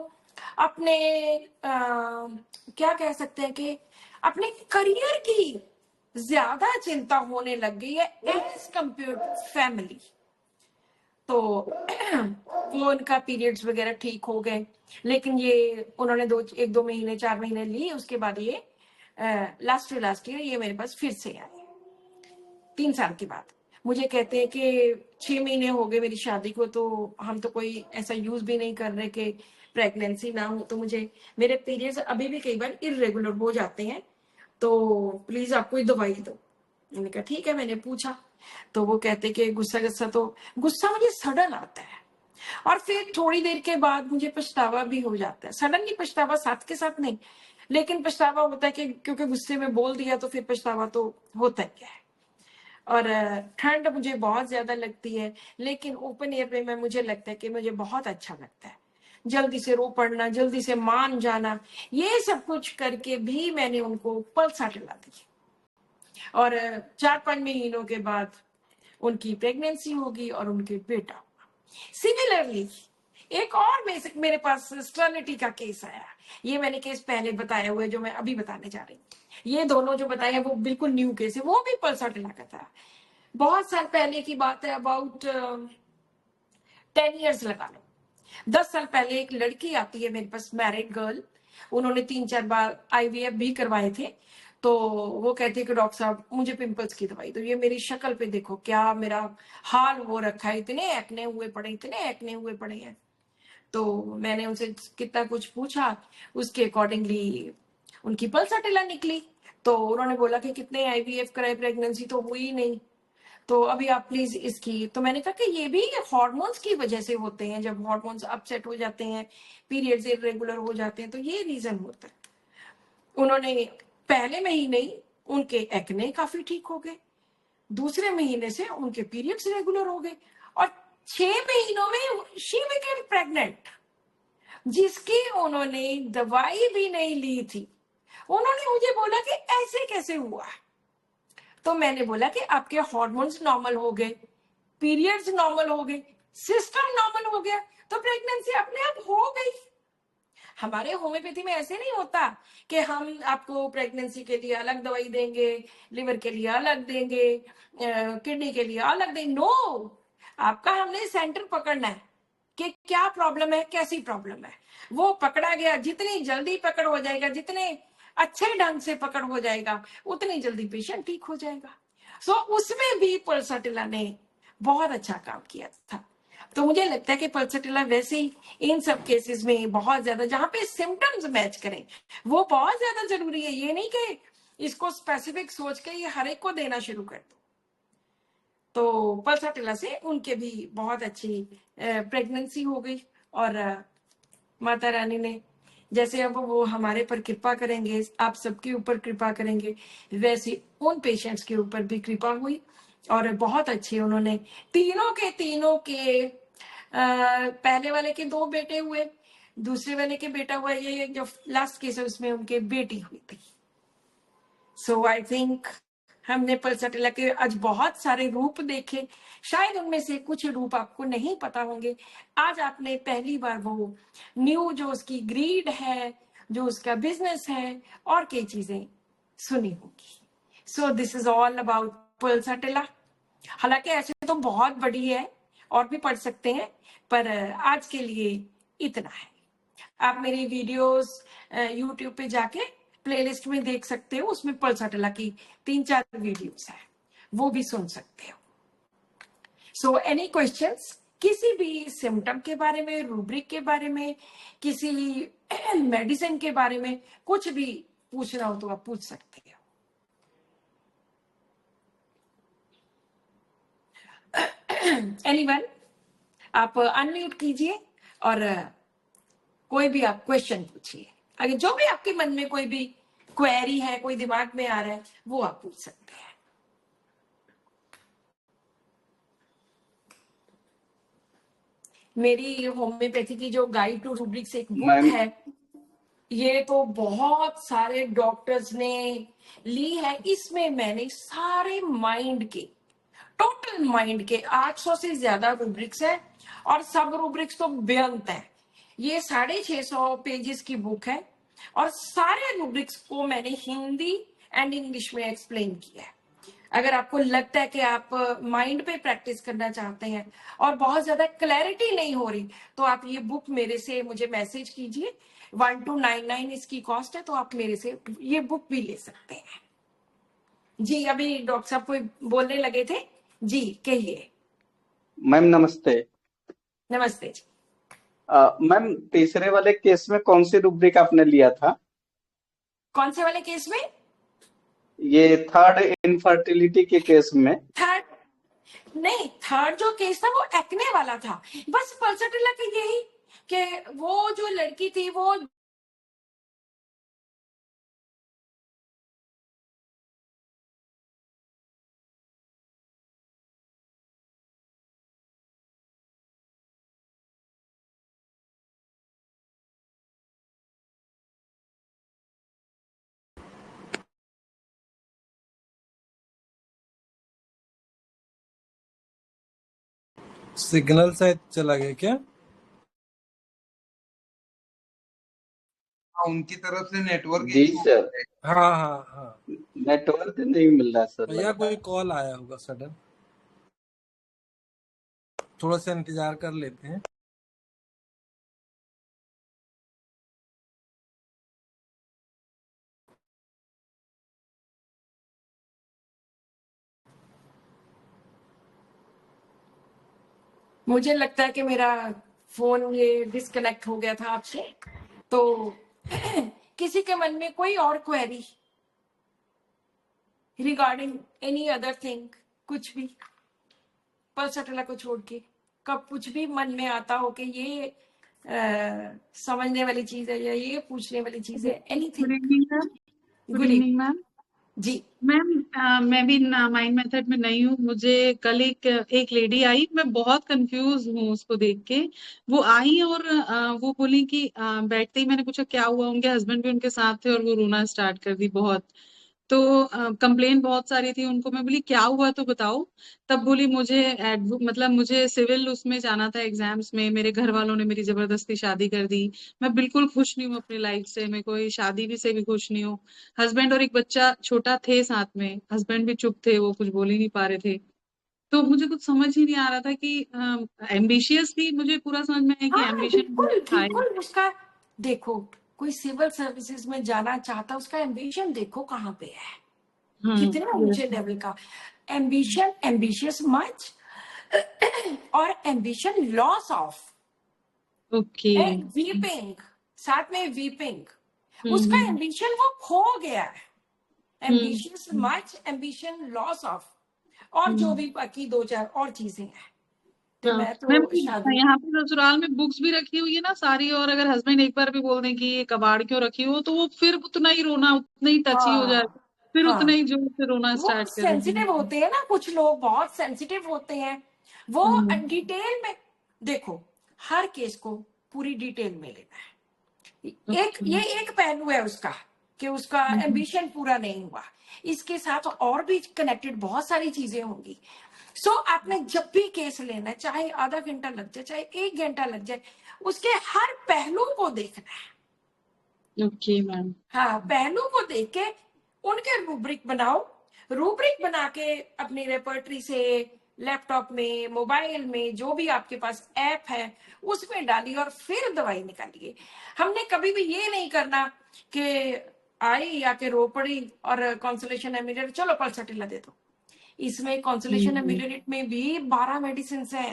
अपने क्या कह सकते हैं कि अपने करियर की ज्यादा चिंता होने लग गई है एज कंपेयर टू फैमिली। तो वो उनका पीरियड्स वगैरह ठीक हो गए, लेकिन ये उन्होंने 1-2 महीने 4 महीने ली, उसके बाद ये लास्ट ईयर ये मेरे पास फिर से आए 3 साल के बाद। मुझे कहते हैं कि 6 महीने हो गए मेरी शादी को, तो हम तो कोई ऐसा यूज भी नहीं कर रहे कि प्रेगनेंसी ना हो, तो मुझे मेरे पीरियड्स अभी भी कई बार इरेगुलर हो जाते हैं, तो प्लीज आप कोई दवाई दो। मैंने कहा ठीक है। मैंने पूछा तो वो कहते कि गुस्सा मुझे सडन आता है और फिर थोड़ी देर के बाद मुझे पछतावा भी हो जाता है। सडनली पछतावा साथ के साथ नहीं, लेकिन पछतावा होता है कि क्योंकि गुस्से में बोल दिया तो फिर पछतावा तो होता ही है। और ठंड मुझे बहुत ज्यादा लगती है, लेकिन ओपन एयर में मुझे लगता है कि मुझे बहुत अच्छा लगता है। जल्दी से रो पड़ना, जल्दी से मान जाना, ये सब कुछ करके भी मैंने उनको पल्सा दिला दी और 4-5 महीनों के बाद उनकी प्रेगनेंसी होगी और उनके बेटा होगा। सिमिलरली एक और मेरे पास स्टर्निटी का केस आया। ये मैंने केस पहले बताया हुआ है, जो मैं अभी बताने जा रही हूँ। ये दोनों जो बताए वो बिल्कुल न्यू केस है, वो भी पल्साटिला का था। बहुत साल पहले की बात है, अबाउट 10 ईयर्स लगा लो। 10 साल पहले एक लड़की आती है मेरे पास, मैरिड गर्ल। उन्होंने 3-4 बार IVF भी करवाए थे। तो वो कहते कि डॉक्टर साहब मुझे पिंपल्स की दवाई। तो ये मेरी शक्ल पे देखो क्या मेरा हाल हो रखा है, इतने एक्ने हुए पड़े हैं। तो मैंने उनसे कितना कुछ पूछा, उसके अकॉर्डिंगली उनकी पल्साटिला निकली। तो उन्होंने बोला कि कितने IVF कराए, प्रेगनेंसी तो हुई नहीं, तो अभी आप प्लीज इसकी। तो मैंने कहा कि ये भी हार्मोन्स की वजह से होते हैं, जब हार्मोन्स अपसेट हो जाते हैं, पीरियड्स इरेगुलर हो जाते हैं, तो ये रीजन होता है। उन्होंने पहले महीने ही उनके एक्ने काफी ठीक हो गए, दूसरे महीने से उनके पीरियड्स रेगुलर हो गए और 6 महीनों में शी बिकेम प्रेग्नेंट, जिसकी उन्होंने दवाई भी नहीं ली थी। उन्होंने मुझे बोला कि ऐसे कैसे हुआ। तो मैंने बोला कि आपके हार्मोन्स नॉर्मल हो गए, पीरियड्स नॉर्मल हो गए, सिस्टम नॉर्मल हो गया, तो प्रेगनेंसी अपने आप हो गई। हमारे होम्योपैथी में ऐसे नहीं होता कि हम आपको प्रेगनेंसी के लिए अलग दवाई देंगे, लिवर के लिए अलग देंगे, किडनी के लिए अलग देंगे। नो, आपका हमने सेंटर पकड़ना है कि क्या प्रॉब्लम है, कैसी प्रॉब्लम है। वो पकड़ा गया, जितनी जल्दी पकड़ हो जाएगा, जितने अच्छे ढंग से पकड़ हो जाएगा, उतनी जल्दी पेशेंट ठीक हो जाएगा। सो उसमें भी पल्साटिला ने बहुत अच्छा काम किया था। तो मुझे लगता है कि पल्साटिला वैसे ही इन सब केसेस में बहुत ज्यादा, जहां पे सिम्टम्स मैच करें, वो बहुत ज्यादा जरूरी है। ये नहीं कि इसको स्पेसिफिक सोच के ये हर एक को देना शुरू कर दो। तो पल्साटिला से उनके भी बहुत अच्छी प्रेगनेंसी हो गई और माता रानी ने जैसे अब वो हमारे पर कृपा करेंगे, आप सबके ऊपर कृपा करेंगे, वैसे उन पेशेंट्स के ऊपर भी कृपा हुई और बहुत अच्छे उन्होंने तीनों के पहले वाले के 2 बेटे हुए, दूसरे वाले के बेटा हुआ, ये जो लास्ट केस है उसमें उनके बेटी हुई थी। सो आई थिंक हमने पल्साटिला के आज बहुत सारे रूप देखे, शायद उनमें से कुछ रूप आपको नहीं पता होंगे। आज आपने पहली बार वो न्यू जो उसकी ग्रीड है, जो उसका बिजनेस है और कई चीजें सुनी होगी। So this is all about pulsatilla. हालांकि ऐसे तो बहुत बड़ी है और भी पढ़ सकते हैं, पर आज के लिए इतना है। आप मेरी वीडियोस YouTube पे जाके प्लेलिस्ट में देख सकते हो, उसमें पल्साटिला की 3-4 वीडियोस है, वो भी सुन सकते हो। सो एनी क्वेश्चंस, किसी भी सिम्टम के बारे में, रूब्रिक के बारे में, किसी मेडिसिन के बारे में कुछ भी पूछना हो तो आप पूछ सकते हो। एनीवन, आप अनम्यूट कीजिए और कोई भी आप क्वेश्चन पूछिए। अगर जो भी आपके मन में कोई भी क्वेरी है, कोई दिमाग में आ रहा है, वो आप पूछ सकते हैं। मेरी होम्योपैथी की जो गाइड टू रूब्रिक्स एक बुक है, ये तो बहुत सारे डॉक्टर्स ने ली है। इसमें मैंने सारे माइंड के, टोटल माइंड के 800 से ज्यादा रूब्रिक्स है और सब रूब्रिक्स तो बेअंत है। ये 650 पेजेस की बुक है और सारे रूब्रिक्स को मैंने हिंदी एंड इंग्लिश में एक्सप्लेन किया है। अगर आपको लगता है कि आप माइंड पे प्रैक्टिस करना चाहते हैं और बहुत ज्यादा क्लैरिटी नहीं हो रही, तो आप ये बुक मेरे से मुझे मैसेज कीजिए। 1299 इसकी कॉस्ट है, तो आप मेरे से ये बुक भी ले सकते हैं। जी, अभी डॉक्टर साहब कोई बोलने लगे थे। जी कहिए। मैम नमस्ते। नमस्ते जी। मैम तीसरे वाले केस में कौन सी रूब्रिक आपने लिया था? कौन से वाले केस में? ये थर्ड इनफर्टिलिटी के केस में। थर्ड नहीं, थर्ड जो केस था वो एक्ने वाला था। बस पल्सटिला की यही कि वो जो लड़की थी वो सिग्नल शायद चला गया क्या? उनकी तरफ से नेटवर्क जी इशू सर, हाँ हाँ हाँ, नेटवर्क नहीं मिल रहा सर, भैया लग रहा कोई है। कॉल आया होगा सडन, थोड़ा सा इंतजार कर लेते हैं। मुझे लगता है कि मेरा फोन ये डिस्कनेक्ट हो गया था आपसे। तो किसी के मन में कोई और query regarding any other thing, कुछ भी पल्सटिला को छोड़ के कब कुछ भी मन में आता हो कि ये समझने वाली चीज है या ये पूछने वाली चीज है, good anything. Evening ma'am. Good good evening ma'am. जी। मैम मैं भी माइंड मेथड में नहीं हूँ। मुझे कल एक लेडी आई, मैं बहुत कंफ्यूज हूँ उसको देख के। वो आई और वो बोली कि बैठते ही मैंने पूछा क्या हुआ, उनके हस्बैंड भी उनके साथ थे और वो रोना स्टार्ट कर दी बहुत। तो कंप्लेन बहुत सारी थी उनको। मैं बोली क्या हुआ तो बताओ। तब बोली मुझे मतलब मुझे सिविल उसमें जाना था एग्जाम्स में, मेरे घर वालों ने मेरी जबरदस्ती शादी कर दी। मैं बिल्कुल खुश नहीं हूँ अपनी लाइफ से, मैं कोई शादी भी से भी खुश नहीं हूँ। हस्बैंड और एक बच्चा छोटा थे साथ में, हस्बैंड भी चुप थे, वो कुछ बोल ही नहीं पा रहे थे। तो मुझे कुछ समझ ही नहीं आ रहा था कि एम्बिशियस थी, मुझे पूरा समझ में आया कि हाँ एम्बिशन बिल्कुल था। बिल्कुल, उसका देखो, कोई सिविल सर्विसेज में जाना चाहता, उसका एम्बिशन देखो कहाँ पे है, कितने ऊंचे लेवल का एम्बिशन, एम्बिशियस मच और ambition loss of okay. And weeping, साथ में वीपिंग। उसका एम्बिशन वो खो गया है। Ambitious much, ambition loss of, और जो भी बाकी दो चार और चीजें हैं। तो मैं मैम तो शादी यहाँ पे ससुराल में बुक्स भी रखी हुई है ना सारी, और अगर हस्बैंड एक बार भी बोल दें कि ये कबाड़ क्यों रखी हो, तो वो फिर उतना ही रोना, उतना ही टची हो जाए, हाँ फिर उतना हाँ, ही जोर से रोना वो स्टार्ट कर देंगे। सेंसिटिव होते हैं ना, कुछ लोग बहुत सेंसिटिव होते हैं। वो डिटेल में देखो, हर केस को पूरी डिटेल में लेना है। एक ओके। ये एक पहलू है उसका कि उसका एम्बिशन पूरा नहीं हुआ, इसके साथ और भी कनेक्टेड बहुत सारी चीजें होंगी। सो आपने जब भी केस लेना है, चाहे आधा घंटा लग जाए चाहे 1 घंटा लग जाए, उसके हर पहलू को देखना है। Okay ma'am. हाँ, पहलू को देख के उनके रूब्रिक बनाओ। रूब्रिक बना के अपनी रेपर्टरी से, लैपटॉप में, मोबाइल में, जो भी आपके पास ऐप है उसमें डालिए और फिर दवाई निकालिए। हमने कभी भी ये नहीं करना कि आई या के रो पड़ी और कॉन्सोलेशन एमिलिएट, चलो पल्सटिला दे दो। इसमें कॉन्सोलेशन एमिलिएट में भी 12 मेडिसिन है।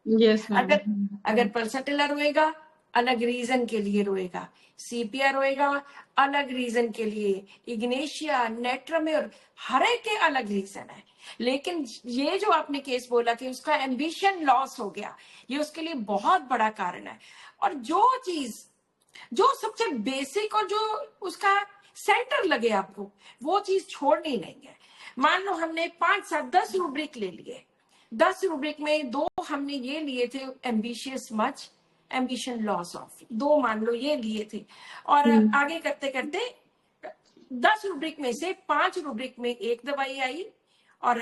Yes ma'am. अगर अगर पल्सटिला रोएगा, अलग रीजन के लिए रोएगा। सीपीआर रोएगा, अलग रीजन के लिए। इग्नेशिया, नेट्रमेर, हर एक के अलग रीजन है। लेकिन ये जो आपने केस बोला कि उसका एम्बिशन लॉस हो गया, ये उसके लिए बहुत बड़ा कारण है। और जो चीज जो सबसे बेसिक और जो उसका सेंटर लगे आपको, वो चीज छोड़नी नहीं है। मान लो हमने 5 7 10 रूब्रिक ले लिए, 10 रूब्रिक में 2 हमने ये लिए थे, ambitious much, ambition loss of, 2 मान लो ये लिए थे। और आगे करते करते 10 रूब्रिक में से 5 रूब्रिक में एक दवाई आई और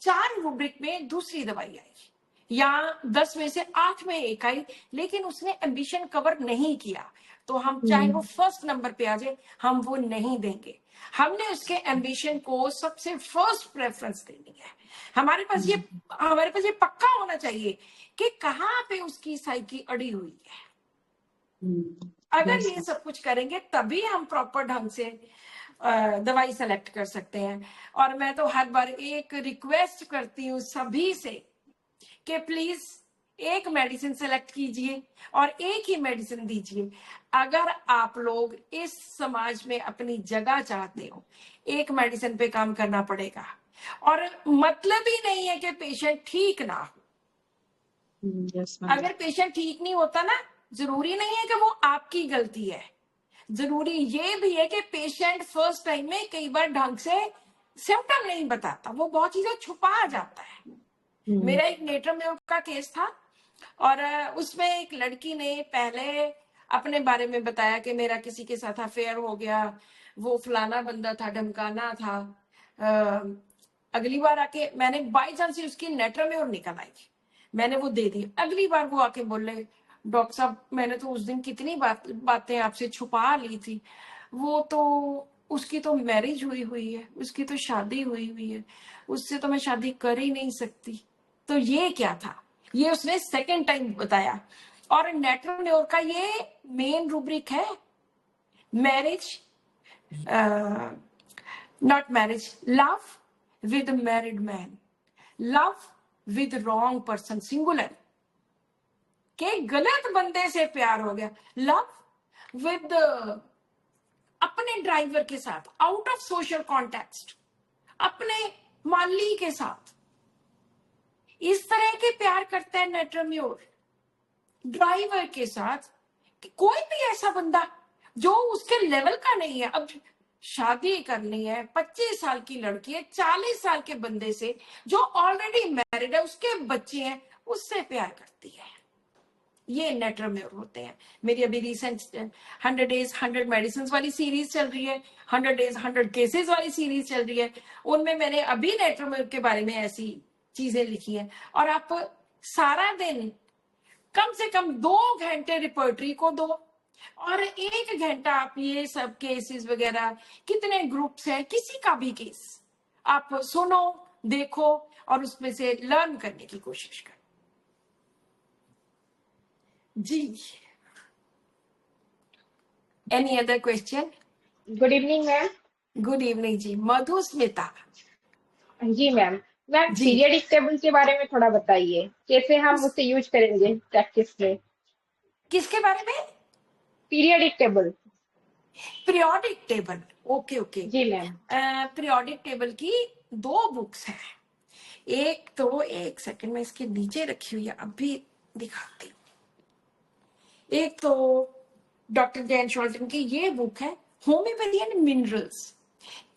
4 रूब्रिक में दूसरी दवाई आई। या 10 में से 8 में 1 आई, लेकिन उसने एम्बिशन कवर नहीं किया, तो हम चाहे वो फर्स्ट नंबर पे आ जाए, हम वो नहीं देंगे। हमने उसके एम्बिशन को सबसे फर्स्ट प्रेफरेंस देनी है। हमारे पास ये पक्का होना चाहिए कि कहाँ पे उसकी साइकी अड़ी हुई है। अगर ये सब कुछ करेंगे तभी हम प्रॉपर ढंग से दवाई सेलेक्ट कर सकते हैं। और मैं तो हर बार एक रिक्वेस्ट करती हूँ सभी से कि प्लीज एक मेडिसिन सेलेक्ट कीजिए और एक ही मेडिसिन दीजिए। अगर आप लोग इस समाज में अपनी जगह चाहते हो, एक मेडिसिन पे काम करना पड़ेगा। और मतलब ही नहीं है कि पेशेंट ठीक ना हो। अगर पेशेंट ठीक नहीं होता ना, जरूरी नहीं है कि वो आपकी गलती है। जरूरी ये भी है कि पेशेंट फर्स्ट टाइम में कई बार ढंग से सिम्टम नहीं बताता, वो बहुत चीजें छुपा जाता है। मेरा एक नेट्रम न्यूरो का केस था और उसमें एक लड़की ने पहले अपने बारे में बताया कि मेरा किसी के साथ अफेयर हो गया, वो फलाना बंदा था, ढमकाना था। अगली बार आके मैंने बाई चांस ही उसकी नेट्रम न्यूरो निकल आई, मैंने वो दे दी। अगली बार वो आके बोले डॉक्टर साहब मैंने तो उस दिन कितनी बातें आपसे छुपा ली थी, वो तो उसकी तो मैरिज हुई है, उसकी तो शादी हुई है, उससे तो मैं शादी कर ही नहीं सकती। तो ये क्या था, ये उसने सेकंड टाइम बताया। और नेट्रम न्यूरो का ये मेन रूब्रिक है, marriage not marriage, love with married man, love with wrong person, singular, के गलत बंदे से प्यार हो गया, लव विद अपने ड्राइवर के साथ, आउट ऑफ सोशल कॉन्टेक्स्ट, अपने माली के साथ, इस तरह के प्यार करता है नेट्रम न्यूरो ड्राइवर के साथ। कि कोई भी ऐसा बंदा जो उसके लेवल का नहीं है, अब शादी करनी है, 25 साल की लड़की है 40 साल के बंदे से जो ऑलरेडी मैरिड है, उसके बच्चे हैं, उससे प्यार करती है। ये नेट्रम न्यूरो होते हैं। मेरी अभी रिसेंट 100 days 100 मेडिसिन वाली सीरीज चल रही है, 100 days 100 केसेस वाली सीरीज चल रही है, उनमें मैंने अभी नेट्रम न्यूरो के बारे में ऐसी चीजें लिखी हैं। और आप सारा दिन कम से कम 2 घंटे रिपोर्टरी को दो और 1 घंटा आप ये सब केसेस वगैरह, कितने ग्रुप्स हैं, किसी का भी केस आप सुनो, देखो और उसमें से लर्न करने की कोशिश करो। जी, any other question? Good evening ma'am. Good evening जी। मधुस्मिता जी मैम। मैम जी, पीरियडिक टेबल के बारे में थोड़ा बताइए, कैसे हम उसे यूज करेंगे प्रैक्टिस में? किसके बारे में? Periodic table. Periodic table, okay okay. जी मैम। पीरियोडिक टेबल की 2 बुक्स हैं। एक तो, एक सेकंड में इसके नीचे रखी हुई है, अभी दिखाती हूँ। एक तो डॉक्टर जैन शॉल्टन की ये बुक है, होम्योपैथी एंड मिनरल्स।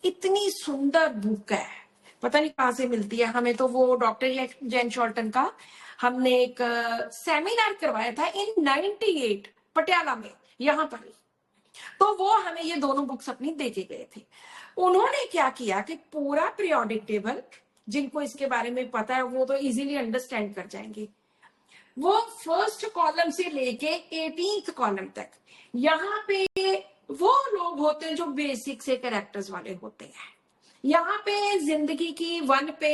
इतनी सुंदर बुक है, पता नहीं कहाँ से मिलती है हमें। तो वो डॉक्टर जैन शॉल्टन का हमने एक सेमिनार करवाया था इन 98 पटियाला में, यहाँ पर। तो वो हमें ये दोनों बुक्स अपनी दे के गए थे। उन्होंने क्या किया कि पूरा पीरियोडिक टेबल, जिनको इसके बारे में पता है वो तो इजीली अंडरस्टैंड कर जाएंगे, वो फर्स्ट कॉलम से लेके 18th कॉलम तक, यहाँ पे वो लोग होते हैं जो बेसिक से कैरेक्टर्स वाले होते हैं। यहाँ पे जिंदगी की 1 पे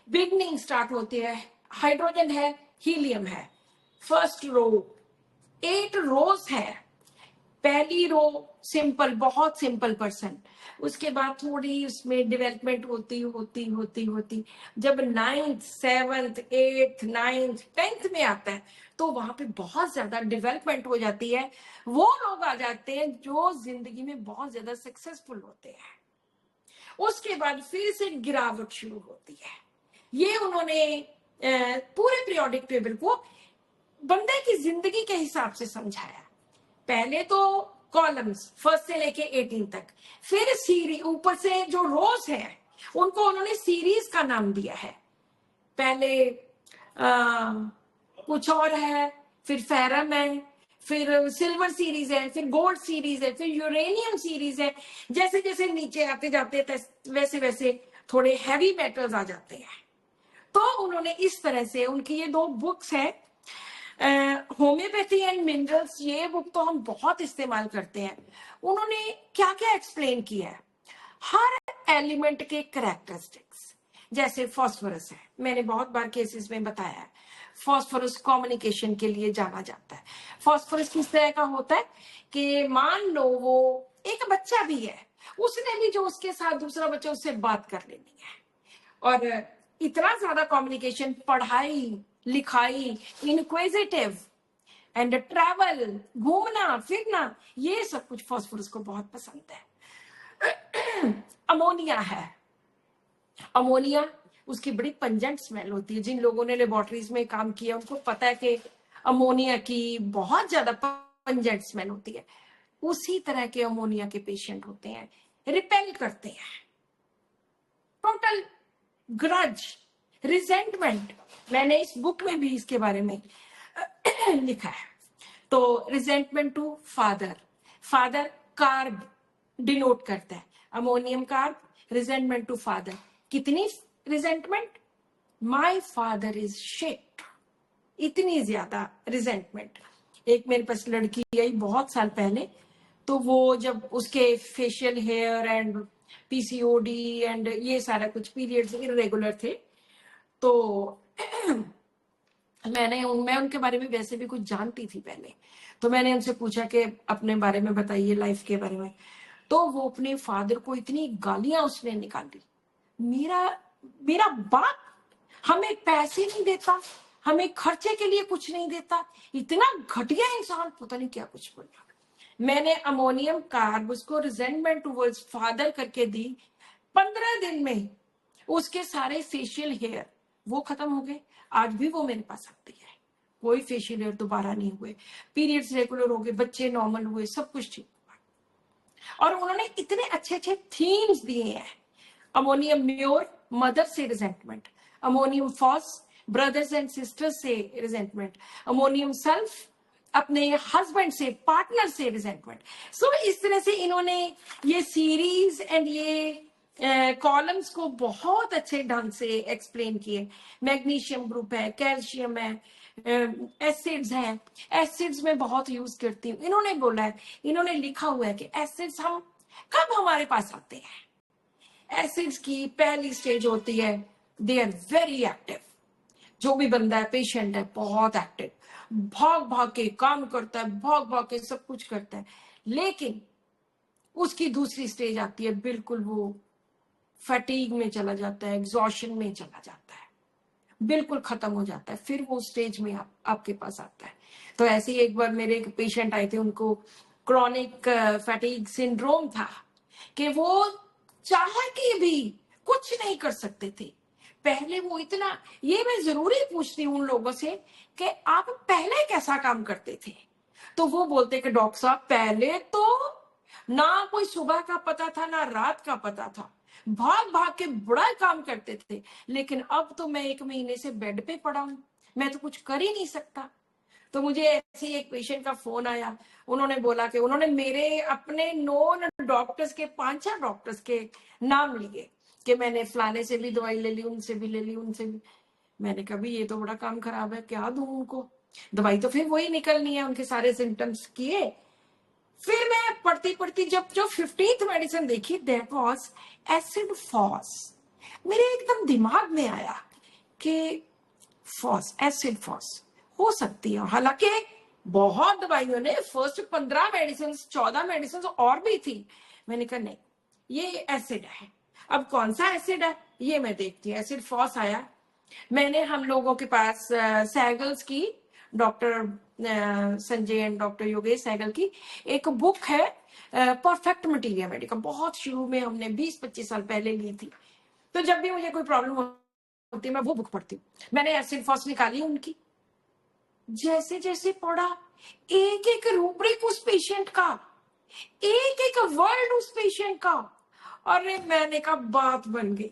बिगनिंग स्टार्ट होती है, हाइड्रोजन है, हीलियम है। फर्स्ट रो 8 रोज है। पहली रो सिंपल, बहुत सिंपल पर्सन, उसके बाद थोड़ी उसमें डेवलपमेंट होती जब 9th 7th 8th 9th 10th में आता है तो वहां पे बहुत ज्यादा डेवलपमेंट हो जाती है। वो लोग आ जाते हैं जो जिंदगी में बहुत ज्यादा सक्सेसफुल होते हैं। उसके बाद फिर से गिरावट शुरू होती है। ये उन्होंने पूरे पीरियोडिक टेबल को बंदे की जिंदगी के हिसाब से समझाया। पहले तो कॉलम्स फर्स्ट से लेके 18 तक, फिर सीरीज, ऊपर से जो रोज है उनको उन्होंने सीरीज का नाम दिया है। पहले कुछ और है, फिर फेरम है, फिर सिल्वर सीरीज है, फिर गोल्ड सीरीज है, फिर यूरेनियम सीरीज है। जैसे जैसे नीचे आते जाते वैसे वैसे थोड़े हैवी मेटल्स आ जाते हैं। तो उन्होंने इस तरह से, उनकी ये 2 बुक्स है, होम्योपैथी एंड मिनरल्स, ये बुक तो हम बहुत इस्तेमाल करते हैं। उन्होंने क्या क्या एक्सप्लेन किया है, हर एलिमेंट के कैरेक्टरिस्टिक्स, जैसे फास्फोरस है, मैंने बहुत बार केसेस में बताया है, फास्फोरस कम्युनिकेशन के लिए जाना जाता है। फास्फोरस किस तरह का होता है कि मान लो वो एक बच्चा भी है, उसने भी जो उसके साथ दूसरा बच्चा, उससे बात कर लेनी है, और इतना ज्यादा कम्युनिकेशन, पढ़ाई लिखाई, इनक्विजिटिव एंड ट्रैवल, घूमना फिरना, ये सब कुछ फास्फोरस को बहुत पसंद है। अमोनिया है, अमोनिया उसकी बड़ी पंजेंट स्मेल होती है। जिन लोगों ने लेबोरेटरीज में काम किया उनको पता है कि अमोनिया की बहुत ज्यादा पंजेंट स्मेल होती है। उसी तरह के अमोनिया के पेशेंट होते हैं, रिपेल करते हैं, टोटल ग्रज, रिजेंटमेंट। मैंने इस बुक में भी इसके बारे में लिखा है। तो resentment to father, father carb denote करता है, ammonium carb, resentment to father. कितनी resentment, my father is shit, इतनी ज्यादा रिजेंटमेंट। एक मेरे पास लड़की आई बहुत साल पहले, तो वो जब उसके facial hair and PCOD and ये सारा कुछ पीरियड्स इरेगुलर थे, तो मैं उनके बारे में वैसे भी कुछ जानती थी पहले, तो मैंने उनसे पूछा कि अपने बारे में बताइए, लाइफ के बारे में। तो वो अपने फादर को इतनी गालियां उसने निकाली, मेरा बाप हमें पैसे नहीं देता, हमें खर्चे के लिए कुछ नहीं देता, इतना घटिया इंसान, पता नहीं क्या कुछ बोला। मैंने अमोनियम कार्ब उसको रिजेंटमेंट टुवर्ड्स फादर करके दी, 15 दिन में उसके सारे फेशियल हेयर वो खत्म हो गए। आज भी वो मेरे पास आती है, कोई फेशियल हेयर दोबारा नहीं हुए, पीरियड्स रेगुलर हो गए, बच्चे नॉर्मल हुए, सब कुछ ठीक हुआ। और उन्होंने इतने अच्छे अच्छे थीम्स दिए हैं, अमोनियम म्योर, मदर से resentment, ammonium phos, brothers and sisters से रिजेंटमेंट, अमोनियम सेल्फ, अपने हस्बैंड से, पार्टनर से रिजेंटमेंट। सो इस तरह से इन्होंने ये सीरीज एंड ये कॉलम्स को बहुत अच्छे ढंग से एक्सप्लेन किए। मैग्नीशियम ग्रुप है, कैल्शियम है, एसिड्स हैं, एसिड्स में बहुत यूज करती हूँ। इन्होंने बोला है, इन्होंने लिखा हुआ है कि एसिड्स हम कब हमारे पास आते हैं। एसिड्स की पहली स्टेज होती है, दे आर वेरी एक्टिव। जो भी बंदा है, पेशेंट है, बहुत एक्टिव, भाग भाग के काम करता है, भाग भाग के सब कुछ करता है। लेकिन उसकी दूसरी स्टेज आती है, बिल्कुल वो फैटीग में चला जाता है, एग्जॉशन में चला जाता है, बिल्कुल खत्म हो जाता है, फिर वो स्टेज में आपके पास आता है। तो ऐसे ही एक बार मेरे एक पेशेंट आए थे, उनको क्रॉनिक फैटीग सिंड्रोम था कि वो चाह के भी कुछ नहीं कर सकते थे। पहले वो इतना, ये मैं जरूरी पूछती हूँ उन लोगों से कि आप पहले कैसा काम करते थे, तो वो बोलते कि डॉक्टर साहब पहले तो ना कोई सुबह का पता था ना रात का पता था, भाग भाग के बड़ा काम करते थे, लेकिन अब तो मैं 1 महीने से बेड पे पड़ा हूं, मैं तो कुछ कर ही नहीं सकता। तो मुझे ऐसे ही एक पेशेंट का फोन आया, उन्होंने बोला कि उन्होंने मेरे अपने नोन डॉक्टर्स के 5-6 डॉक्टर्स के नाम लिए कि मैंने फलाने से भी दवाई ले ली, उनसे भी ले ली, उनसे भी। मैंने कहा ये तो बड़ा काम खराब है, क्या दूं उनको दवाई, तो फिर वही निकलनी है, उनके सारे सिम्टम्स किए। फिर मैं पढ़ती पढ़ती जब जो 15th मेडिसिन देखी, दैट वाज एसिड फॉस। मेरे एकदम दिमाग में आया कि फॉस, एसिड फॉस हो सकती है। हालांकि बहुत दवाइयों ने, फर्स्ट 15 मेडिसिन, 14 मेडिसिन और भी थी। मैंने कहा नहीं, ये एसिड है। अब कौन सा एसिड है ये मैं देखती हूँ। एसिड फॉस आया, मैंने हम लोगों के पास सैगल्स की, doctor Sanjay and doctor Yogesh Sahgal की एक बुक है, परफेक्ट मटीरियल मेडिका, बहुत शुरू में हमने 20-25 साल पहले ली थी। तो जब भी मुझे कोई प्रॉब्लम होती है मैं वो बुक पढ़ती हूँ। मैंने एसिड फॉस निकाली उनकी, जैसे जैसे पढ़ा, एक एक रूब्रिक उस पेशेंट का, एक एक वर्ड उस पेशेंट का, और मैंने कहा बात बन गई।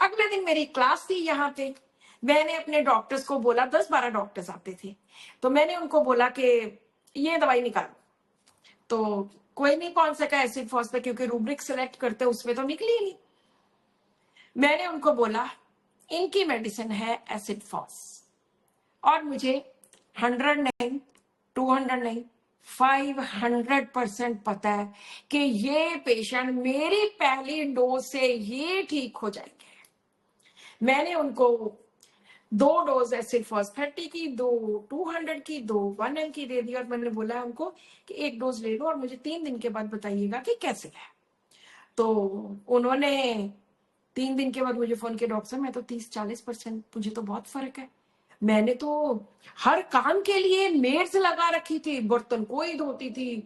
अगले दिन मेरी क्लास थी यहाँ पे, मैंने अपने डॉक्टर्स को बोला, 10-12 डॉक्टर्स आते थे, तो मैंने उनको बोला कि ये दवाई निकालो। तो कोई नहीं पहुंच सका एसिड फॉस पे, क्योंकि रूब्रिक सेलेक्ट करते उसमें तो निकली नहीं। मैंने उनको बोला इनकी मेडिसिन है एसिड फॉस, और मुझे 100 नहीं, 200 नहीं, 500% पता है कि ये पेशेंट मेरी पहली डोज से ये ठीक हो जाएंगे। मैंने उनको 2 डोज एसिड फॉस्फेटी की, 2 200 की, 2 1 ml की दे दी, और मैंने बोला उनको कि 1 डोज ले लो और मुझे 3 दिन के बाद बताइएगा कि कैसे है। तो उन्होंने 3 दिन के बाद मुझे फोन किया, डॉक्टर साहब मैं तो 30-40%, मुझे तो बहुत फर्क है। मैंने तो हर काम के लिए मेड्स लगा रखी थी, बर्तन कोई धोती थी,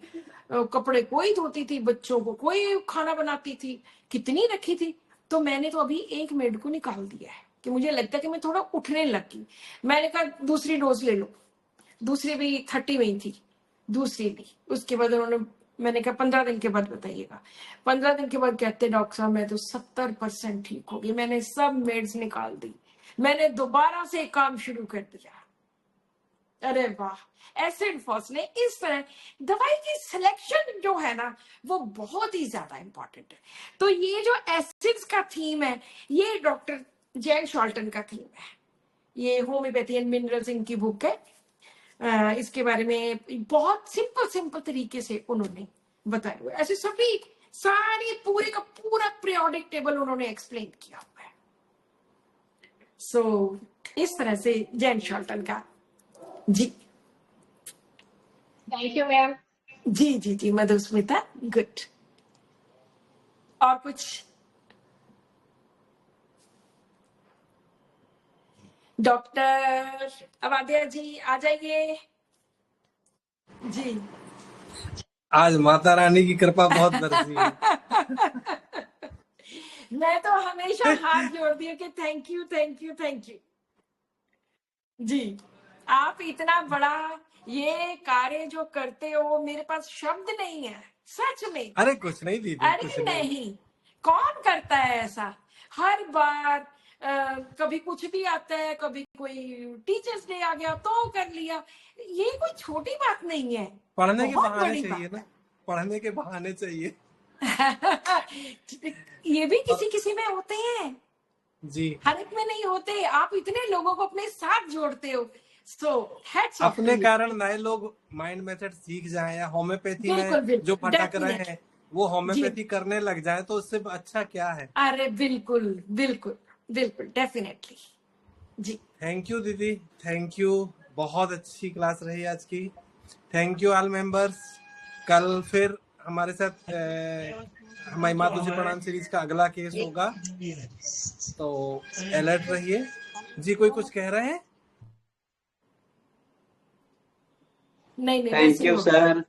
कपड़े कोई धोती थी, बच्चों को कोई खाना बनाती थी, कितनी रखी थी। तो मैंने तो अभी एक मेड को निकाल दिया है कि मुझे लगता है कि मैं थोड़ा उठने लगी। मैंने कहा दूसरी डोज ले लो, दूसरी भी 30 में ही थी, दूसरी ली। उसके बाद उन्होंने, मैंने कहा 15 दिन के बाद बताइएगा। 15 दिन के बाद कहते डॉक्टर साहब मैं तो 70% ठीक हो गई। मैंने सब मेड्स निकाल दी, मैंने दोबारा से काम शुरू कर दिया। अरे वाह, एसिड फॉस ने इस तरह, दवाई की सिलेक्शन जो है ना वो बहुत ही ज्यादा इंपॉर्टेंट है। तो ये जो एसिड्स का थीम है ये डॉक्टर जैन शॉल्टन का थीम है, ये होम्योपैथी एंड मिनरल्स इनकी बुक है। इसके बारे में बहुत सिंपल तरीके से उन्होंने बताया हुआ है। ऐसे सभी सारी पूरे का पूरा पीरियोडिक टेबल उन्होंने एक्सप्लेन किया हुआ है। सो इस तरह से जैन शॉल्टन का। जी थैंक यू मैम। जी मधुस्मिता, गुड। और कुछ डॉक्टर अवाध्या जी आ जाइए जी। आज माता रानी की कृपा बहुत बरसी है। मैं तो हमेशा हाथ जोड़ती हूँ कि थैंक यू जी। आप इतना बड़ा ये कार्य जो करते हो, मेरे पास शब्द नहीं है सच में। अरे कुछ नहीं दीदी, अरे कुछ नहीं। नहीं, कौन करता है ऐसा? हर बार कभी कुछ भी आता है, कभी कोई टीचर्स डे आ गया तो कर लिया, ये कोई छोटी बात नहीं है, पढ़ने के बहुत बहाने बड़ी चाहिए बात ना, है। पढ़ने के बहाने चाहिए। ये भी किसी में होते हैं, जी, हर एक में नहीं होते। आप इतने लोगों को अपने साथ जोड़ते हो, सो हैट्स ऑफ अपने टू यू। कारण नए लोग माइंड मेथड सीख जाएं, या होम्योपैथी में बिल्कुल जो भटक रहे डेफिनेटली हैं वो जी। होम्योपैथी करने लग जाए तो उससे अच्छा क्या है। अरे बिल्कुल डेफिनेटली जी। थैंक यू दीदी, थैंक यू, बहुत अच्छी क्लास रही आज की। Thank you all members. कल फिर हमारे साथ हमारी माँ तुझे प्रणाम सीरीज का अगला केस होगा, तो अलर्ट रहिए। जी कोई कुछ कह रहे हैं? नहीं थैंक वैसे यू हो गया। Sir,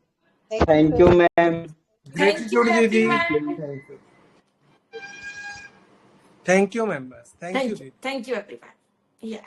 thank you ma'am, thank you gratitude दीदी, everyone, thank you members, thank you दीदी। Thank you everyone. या